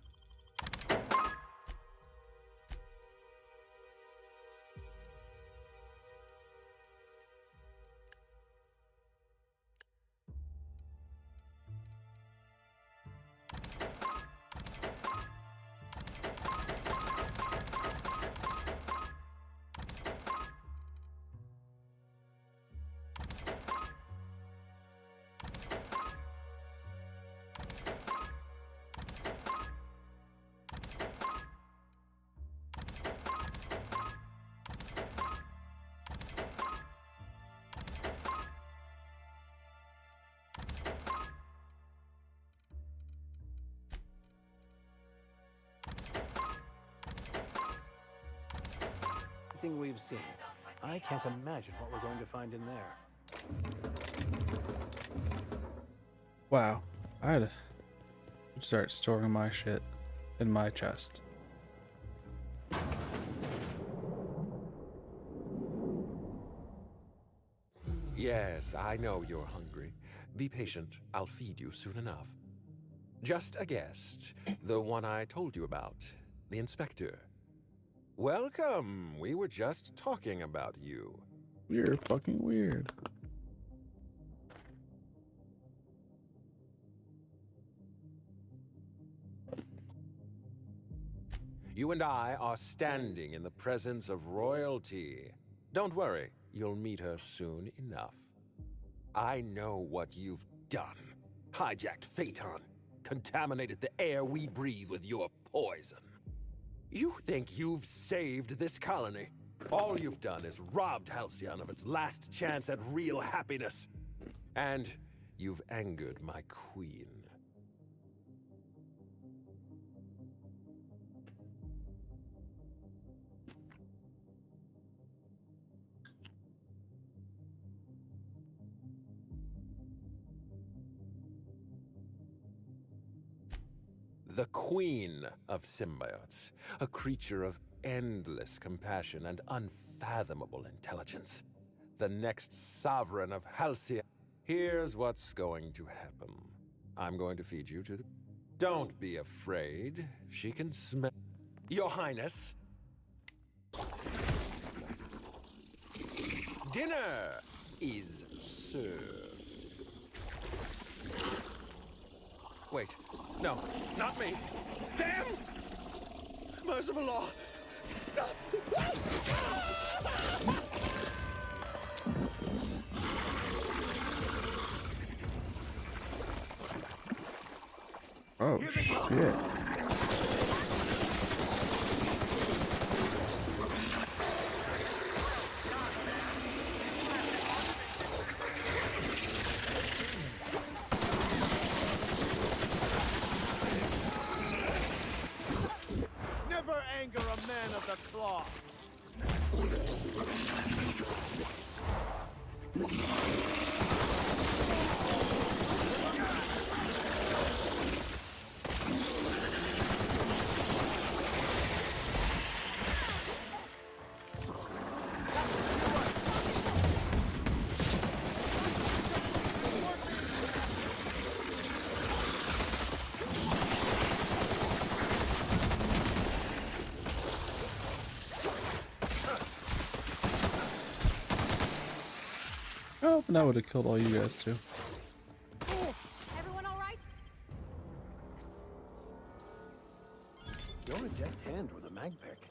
Everything we've seen, I can't imagine what we're going to find in there. Wow. I had to start storing my shit in my chest. Yes, I know you're hungry. Be patient. I'll feed you soon enough. Just a guest. The one I told you about. The inspector. Welcome. We were just talking about you. You're fucking weird. You and I are standing in the presence of royalty. Don't worry, you'll meet her soon enough. I know what you've done. Hijacked Phaeton. Contaminated the air we breathe with your poison. You think you've saved this colony? All you've done is robbed Halcyon of its last chance at real happiness. And you've angered my queen. The queen of symbiotes, a creature of endless compassion and unfathomable intelligence. The next sovereign of Halcyon. Here's what's going to happen. I'm going to feed you to the... Don't be afraid. She can smell... Your Highness. Dinner is served. Wait. No, not me. Damn! Merciful law! Stop! Oh, shit. Never anger a man of the cloth. Oh, and that would have killed all you guys too. Everyone all right? You're a deft hand with a mag pick.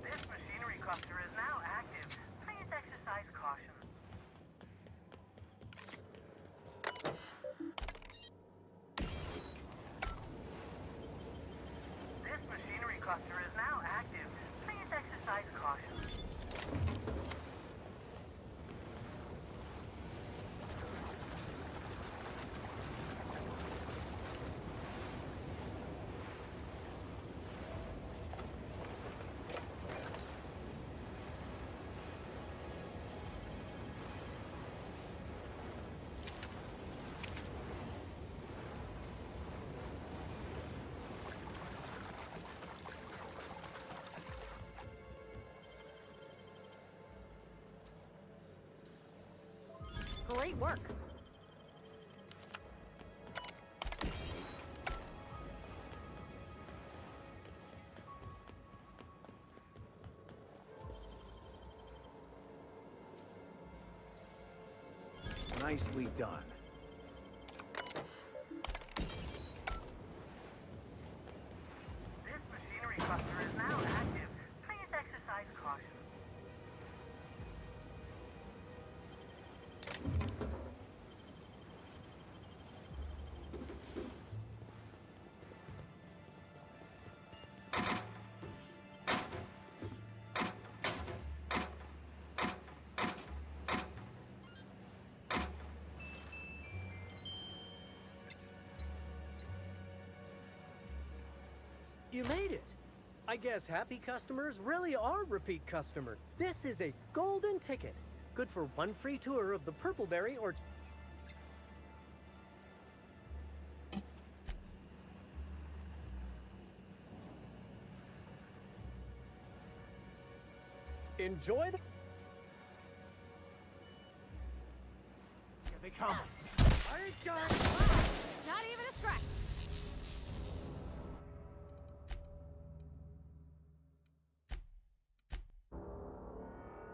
This machinery cluster is now active. I cluster is now active. Please exercise caution. Great work. Nicely done. This machinery cluster is now active. Please exercise caution. You made it. I guess happy customers really are repeat customers. This is a golden ticket. Good for one free tour of the Purpleberry or... Enjoy the... Here they come. Not even a scratch.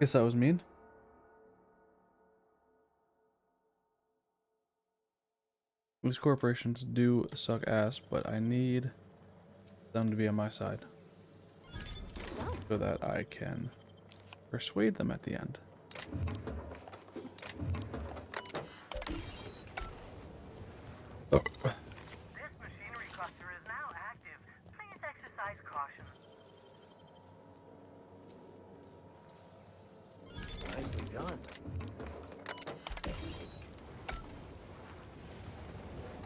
Guess that was mean. These corporations do suck ass, but I need them to be on my side so that I can persuade them at the end. This machinery cluster is now active. Please exercise caution. Nicely done.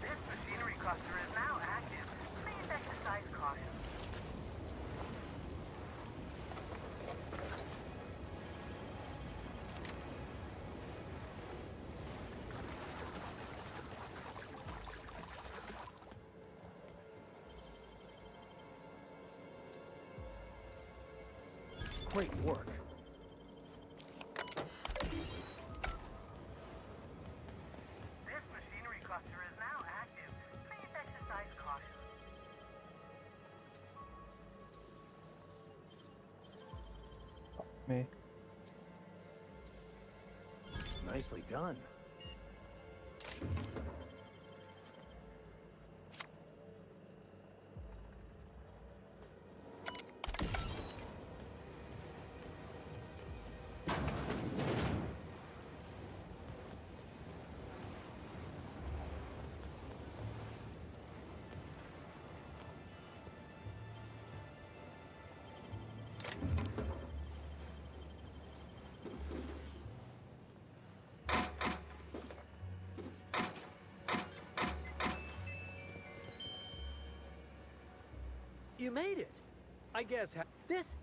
This machinery cluster is now active. Please exercise caution. Great work. This machinery cluster is now active. Please exercise caution. Me. Nicely done. You made it. I guess this...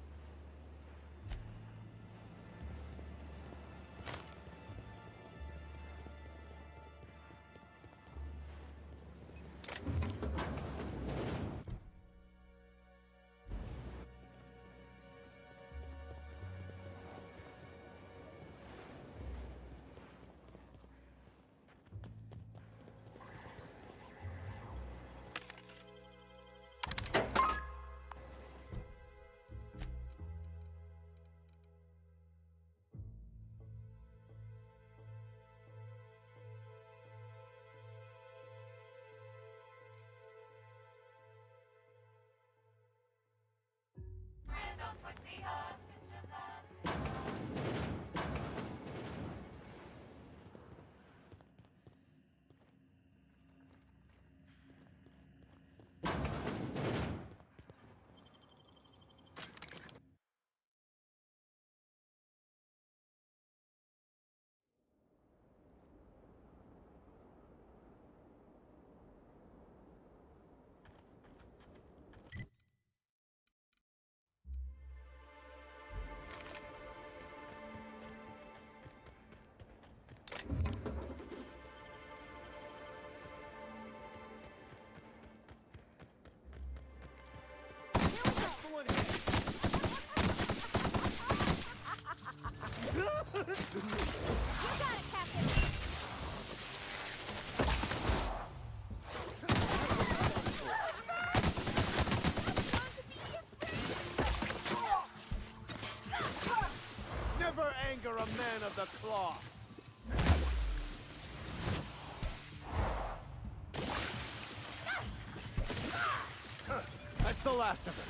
last of them.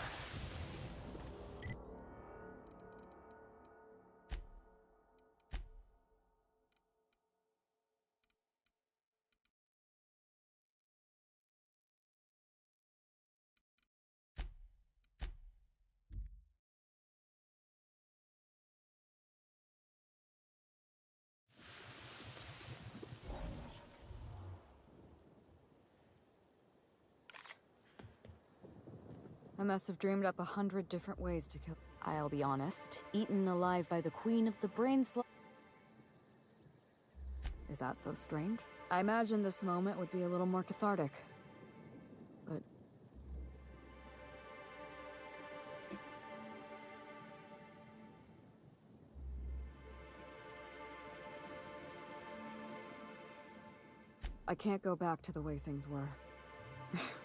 I must have dreamed up 100 different ways to kill. I'll be honest, eaten alive by the queen of the brain sl- Is that so strange? I imagine this moment would be a little more cathartic. But... I can't go back to the way things were.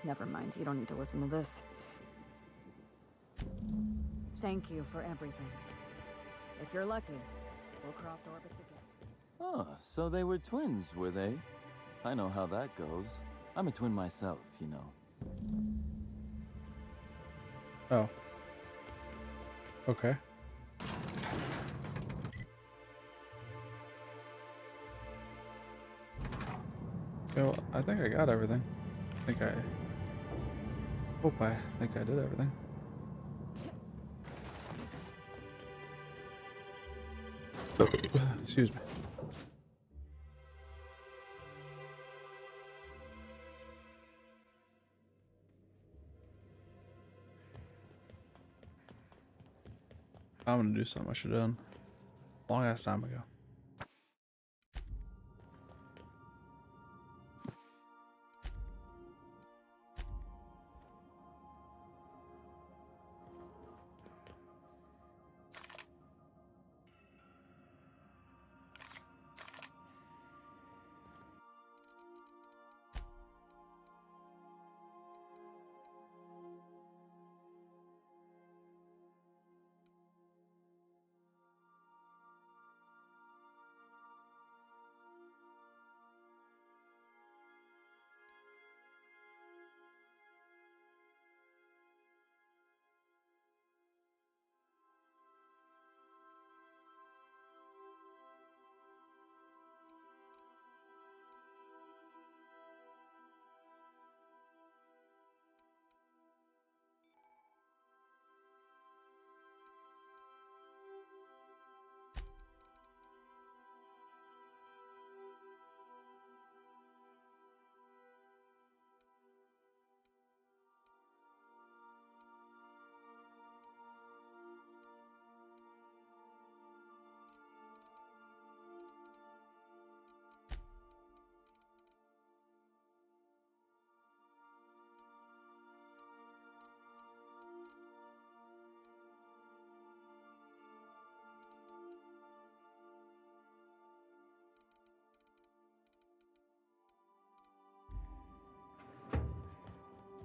Never mind, you don't need to listen to this. Thank you for everything. If you're lucky, we'll cross orbits again. Oh, so they were twins, were they? I know how that goes. I'm a twin myself, you know. Oh. Okay. Well, I think I got everything. I think I did everything. Excuse me. I'm gonna do something I should have done long ass time ago.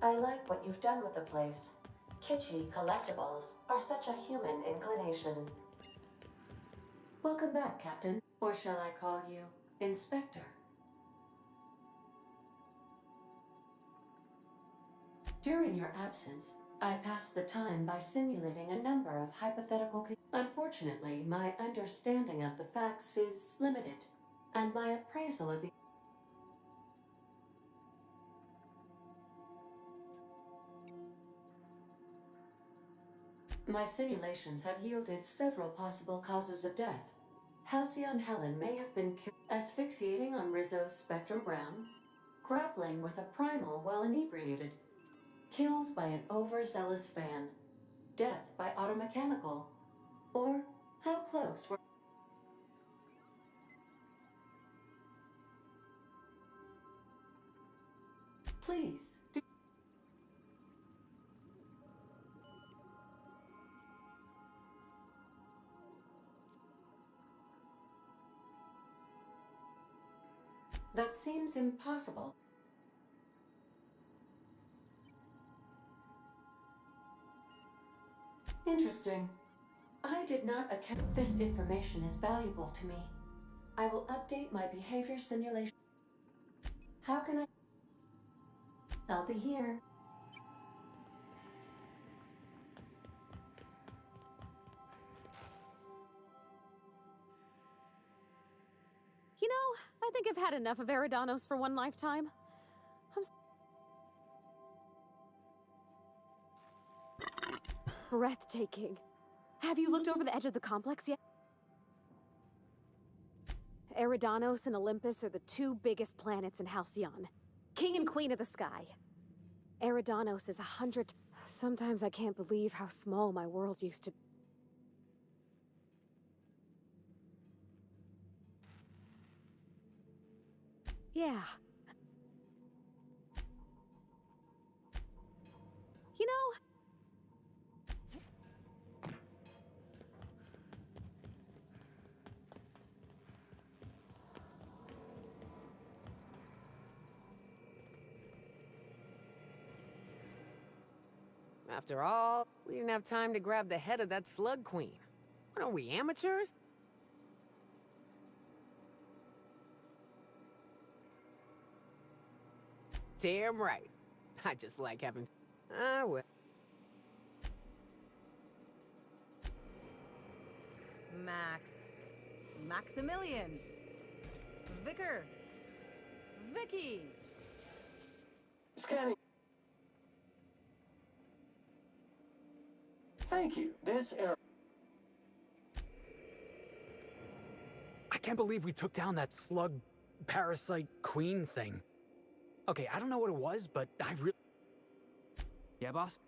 I like what you've done with the place. Kitschy collectibles are such a human inclination. Welcome back, Captain. Or shall I call you Inspector? During your absence, I passed the time by simulating a number of hypothetical... Unfortunately, my understanding of the facts is limited, and my appraisal of the... My simulations have yielded several possible causes of death. Halcyon Helen may have been asphyxiating on Rizzo's Spectrum Brown, grappling with a primal while inebriated, killed by an overzealous fan, death by automechanical, or how close were... Please, do... That seems impossible. Interesting. I did not account. This information is valuable to me. I will update my behavior simulation. How can I... I'll be here. You know, I think I've had enough of Eridanos for one lifetime. Breathtaking. Have you looked over the edge of the complex yet? Eridanos and Olympus are the two biggest planets in Halcyon. King and Queen of the Sky. Eridanos is 100... Sometimes I can't believe how small my world used to be. Yeah. You know... After all, we didn't have time to grab the head of that slug queen. What are we, amateurs? Damn right. I just like having... Ah, well. Max. Maximilian. Vicar. Vicky. Scanning. Thank you. This area. I can't believe we took down that slug parasite queen thing. Okay, I don't know what it was, but I really... Yeah, boss?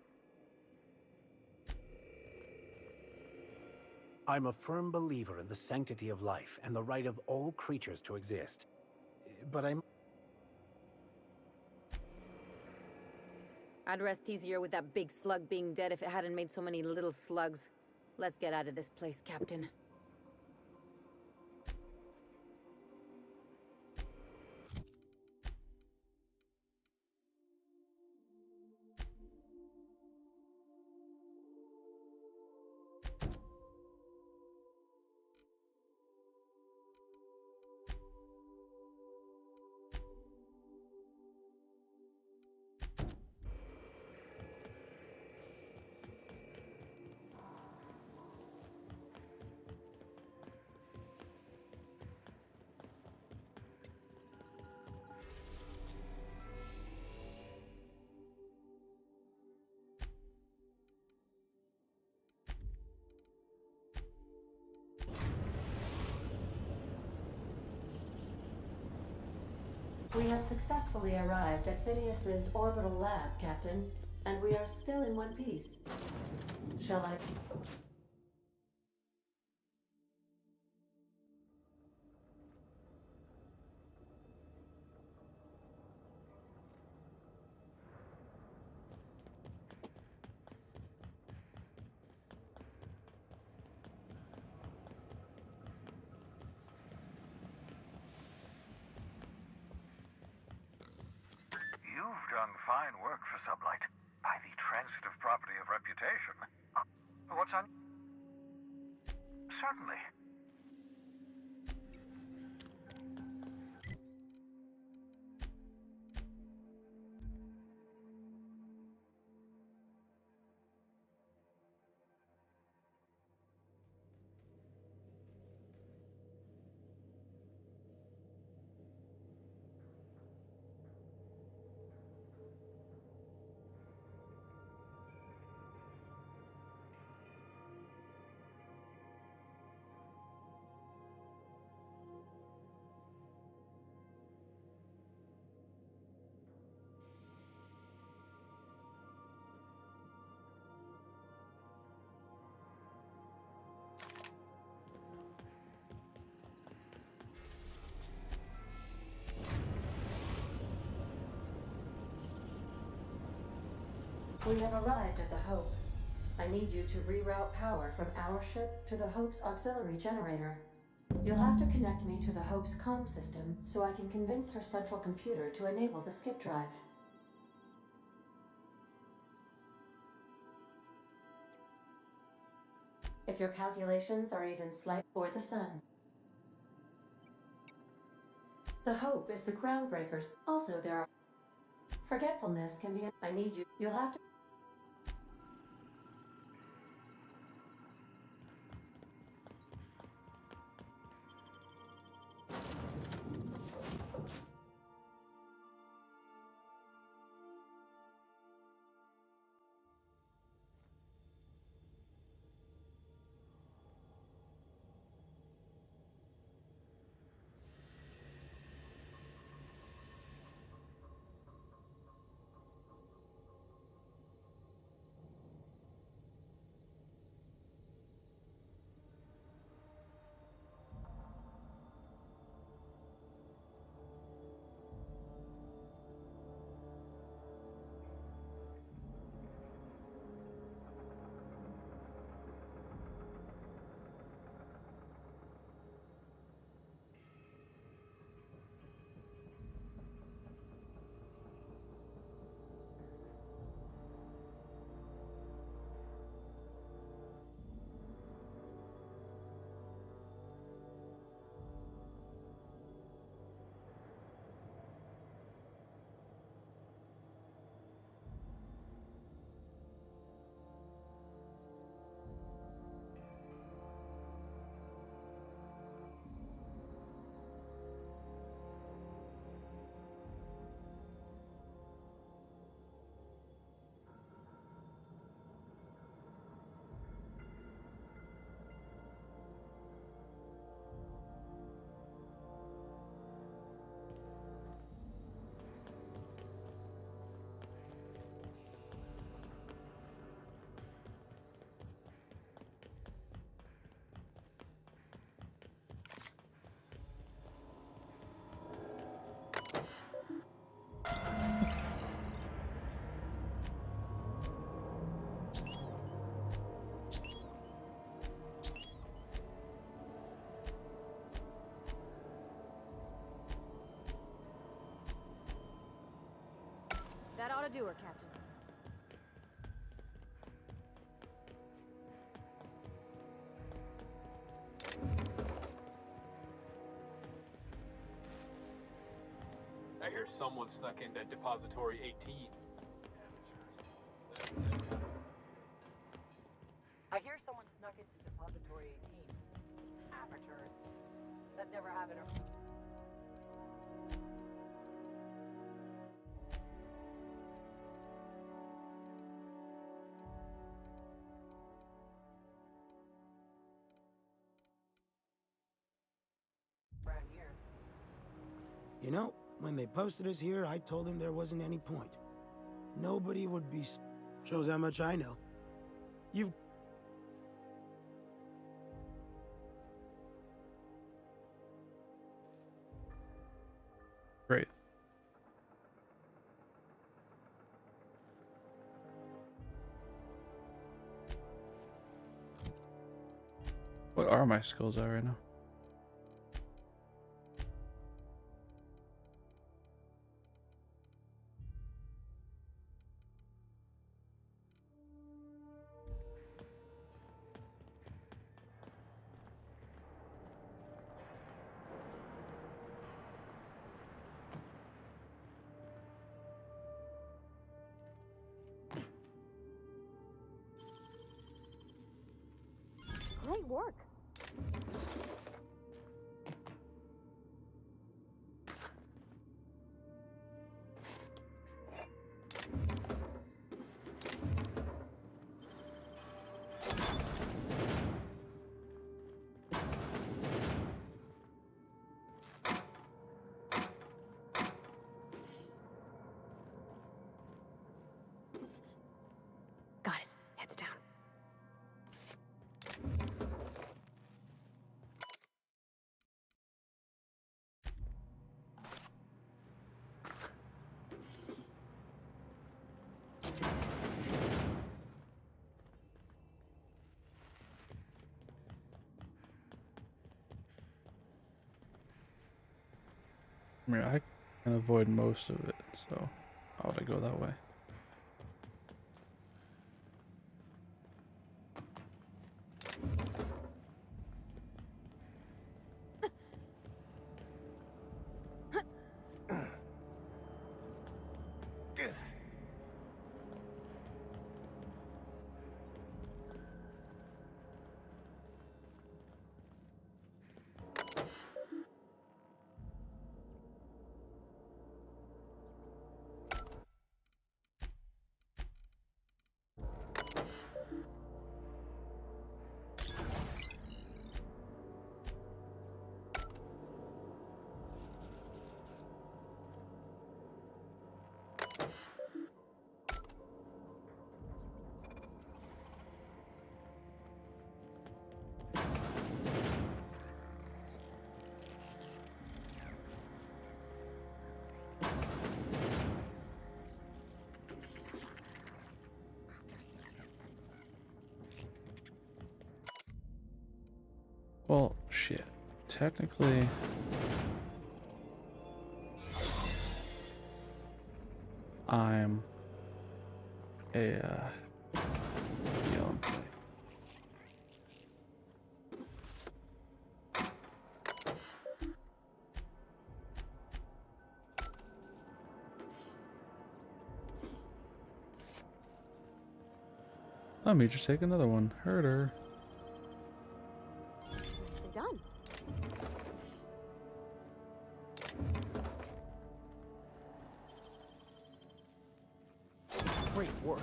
I'm a firm believer in the sanctity of life and the right of all creatures to exist. But I'd rest easier with that big slug being dead if it hadn't made so many little slugs. Let's get out of this place, Captain. We have successfully arrived at Phineas's orbital lab, Captain, and we are still in one piece. Shall I... You've done fine work for Sublight, by the transitive property of reputation. What's on... Certainly. We have arrived at the Hope. I need you to reroute power from our ship to the Hope's auxiliary generator. You'll have to connect me to the Hope's comm system so I can convince her central computer to enable the skip drive. If your calculations are even slight for the sun. The Hope is the groundbreakers. Also, there are... Forgetfulness can be... I need you. You'll have to... ought to do her, Captain. I hear someone snuck into Depository 18. I hear someone snuck into Depository 18. Amateurs. That never happened. Around here. You know, when they posted us here, I told them there wasn't any point. Nobody would be... Shows how much I know. You've... Great. What are my skills at right now? Great work. Got it. Heads down. I mean, I can avoid most of it, so how would I go that way? Well, shit. Technically... I'm a, yellow employee. Let me just take another one. Herder. Nicely done. Great work.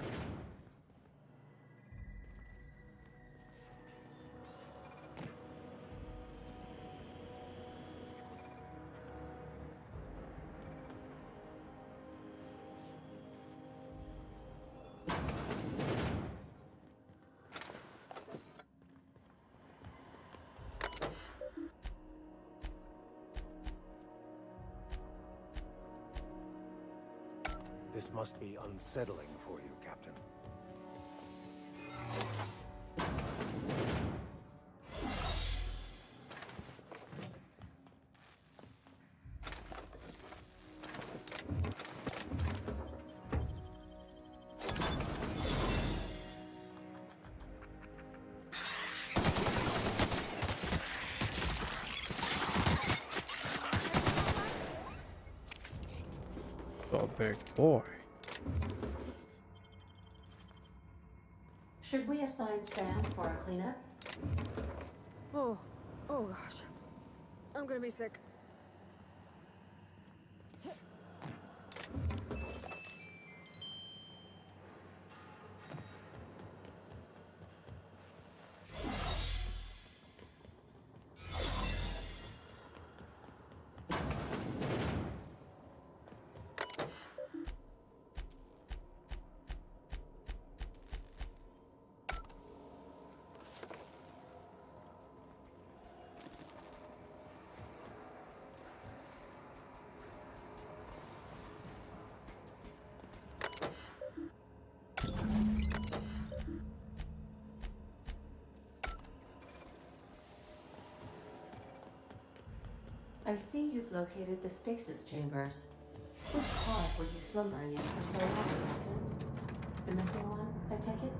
This must be unsettling for you, Captain. A big boy. Should we assign Sam for a cleanup? Oh gosh. I'm gonna be sick. I see you've located the stasis chambers. Which pod were you slumbering in for so long, Captain? The missing one, I take it?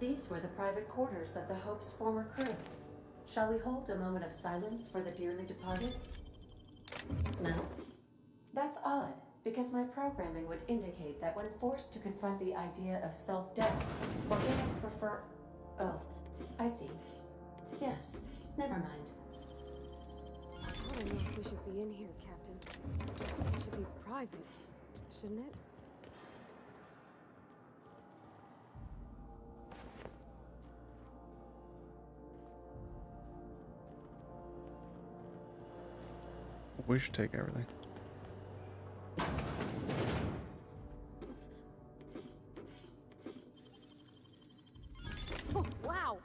These were the private quarters of the Hope's former crew. Shall we hold a moment of silence for the dearly departed? No? That's odd, because my programming would indicate that when forced to confront the idea of self-death, organics prefer... Oh, I see. Yes, never mind. I don't know if we should be in here, Captain. It should be private, shouldn't it? We should take everything. Oh, wow!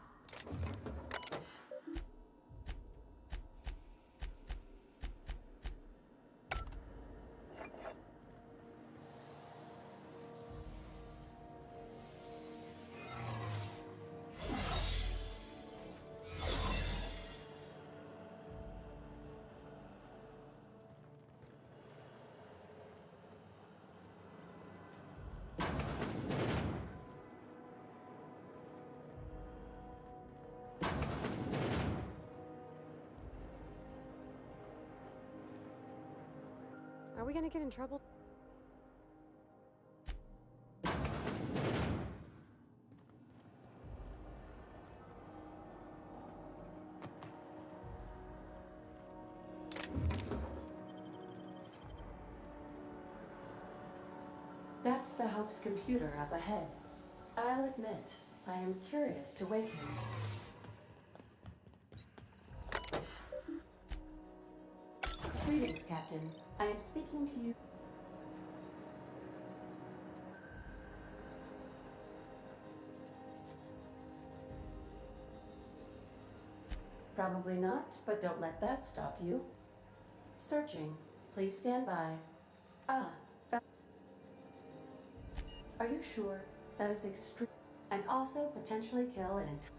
Are we gonna get in trouble? That's the Hope's computer up ahead. I'll admit, I am curious to wake him. Greetings, Captain. I am speaking to you. Probably not, but don't let that stop you. Searching. Please stand by. Are you sure? That is extreme. And also potentially kill an entire...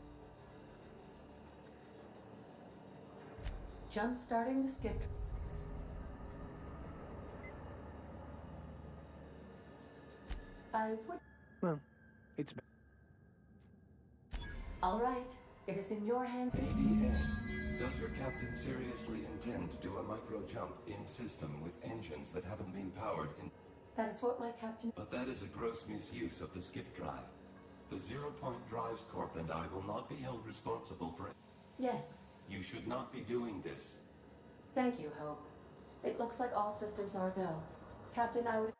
Jump-starting the skip... I would... Well, it's... All right. It is in your hands. ADA. Does your captain seriously intend to do a micro-jump in-system with engines that haven't been powered in... That is what my captain... But that is a gross misuse of the skip drive. The Zero Point Drives Corp and I will not be held responsible for it. Yes. You should not be doing this. Thank you, Hope. It looks like all systems are go. Captain, I would...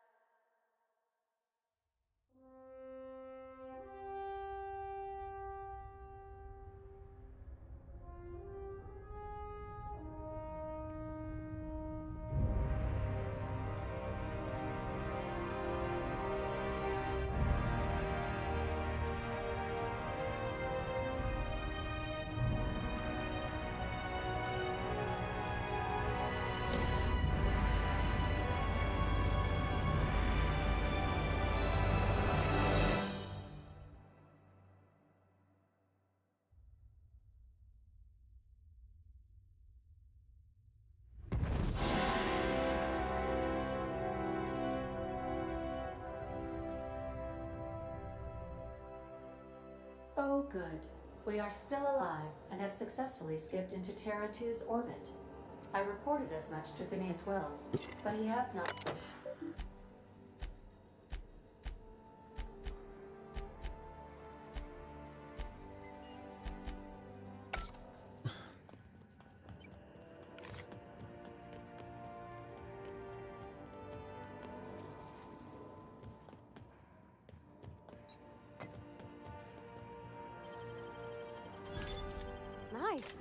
Oh, good. We are still alive and have successfully skipped into Terra 2's orbit. I reported as much to Phineas Wells, but he has not. Nice.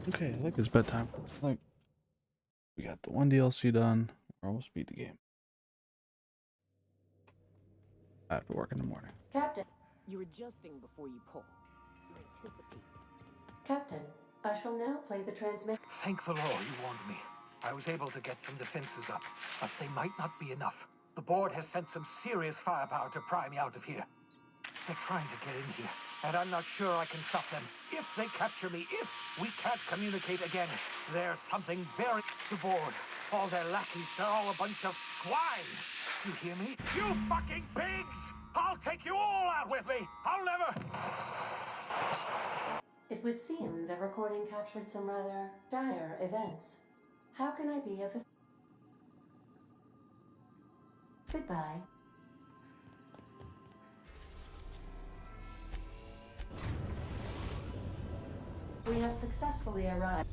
Okay, I like this bedtime. Like, we got the one DLC done. We're almost beat the game. I have to work in the morning. Captain. You're adjusting before you pull. You're anticipating. Captain, I shall now play the transmission. Thank the law you warned me. I was able to get some defenses up, but they might not be enough. The board has sent some serious firepower to pry me out of here. They're trying to get in here, and I'm not sure I can stop them. If they capture me, if we can't communicate again, there's something very... The board, all their lackeys, they're all a bunch of swine. Do you hear me? You fucking pigs! I'll take you all out with me! I'll never... It would seem the recording captured some rather dire events. How can I be of assistance? Goodbye. We have successfully arrived.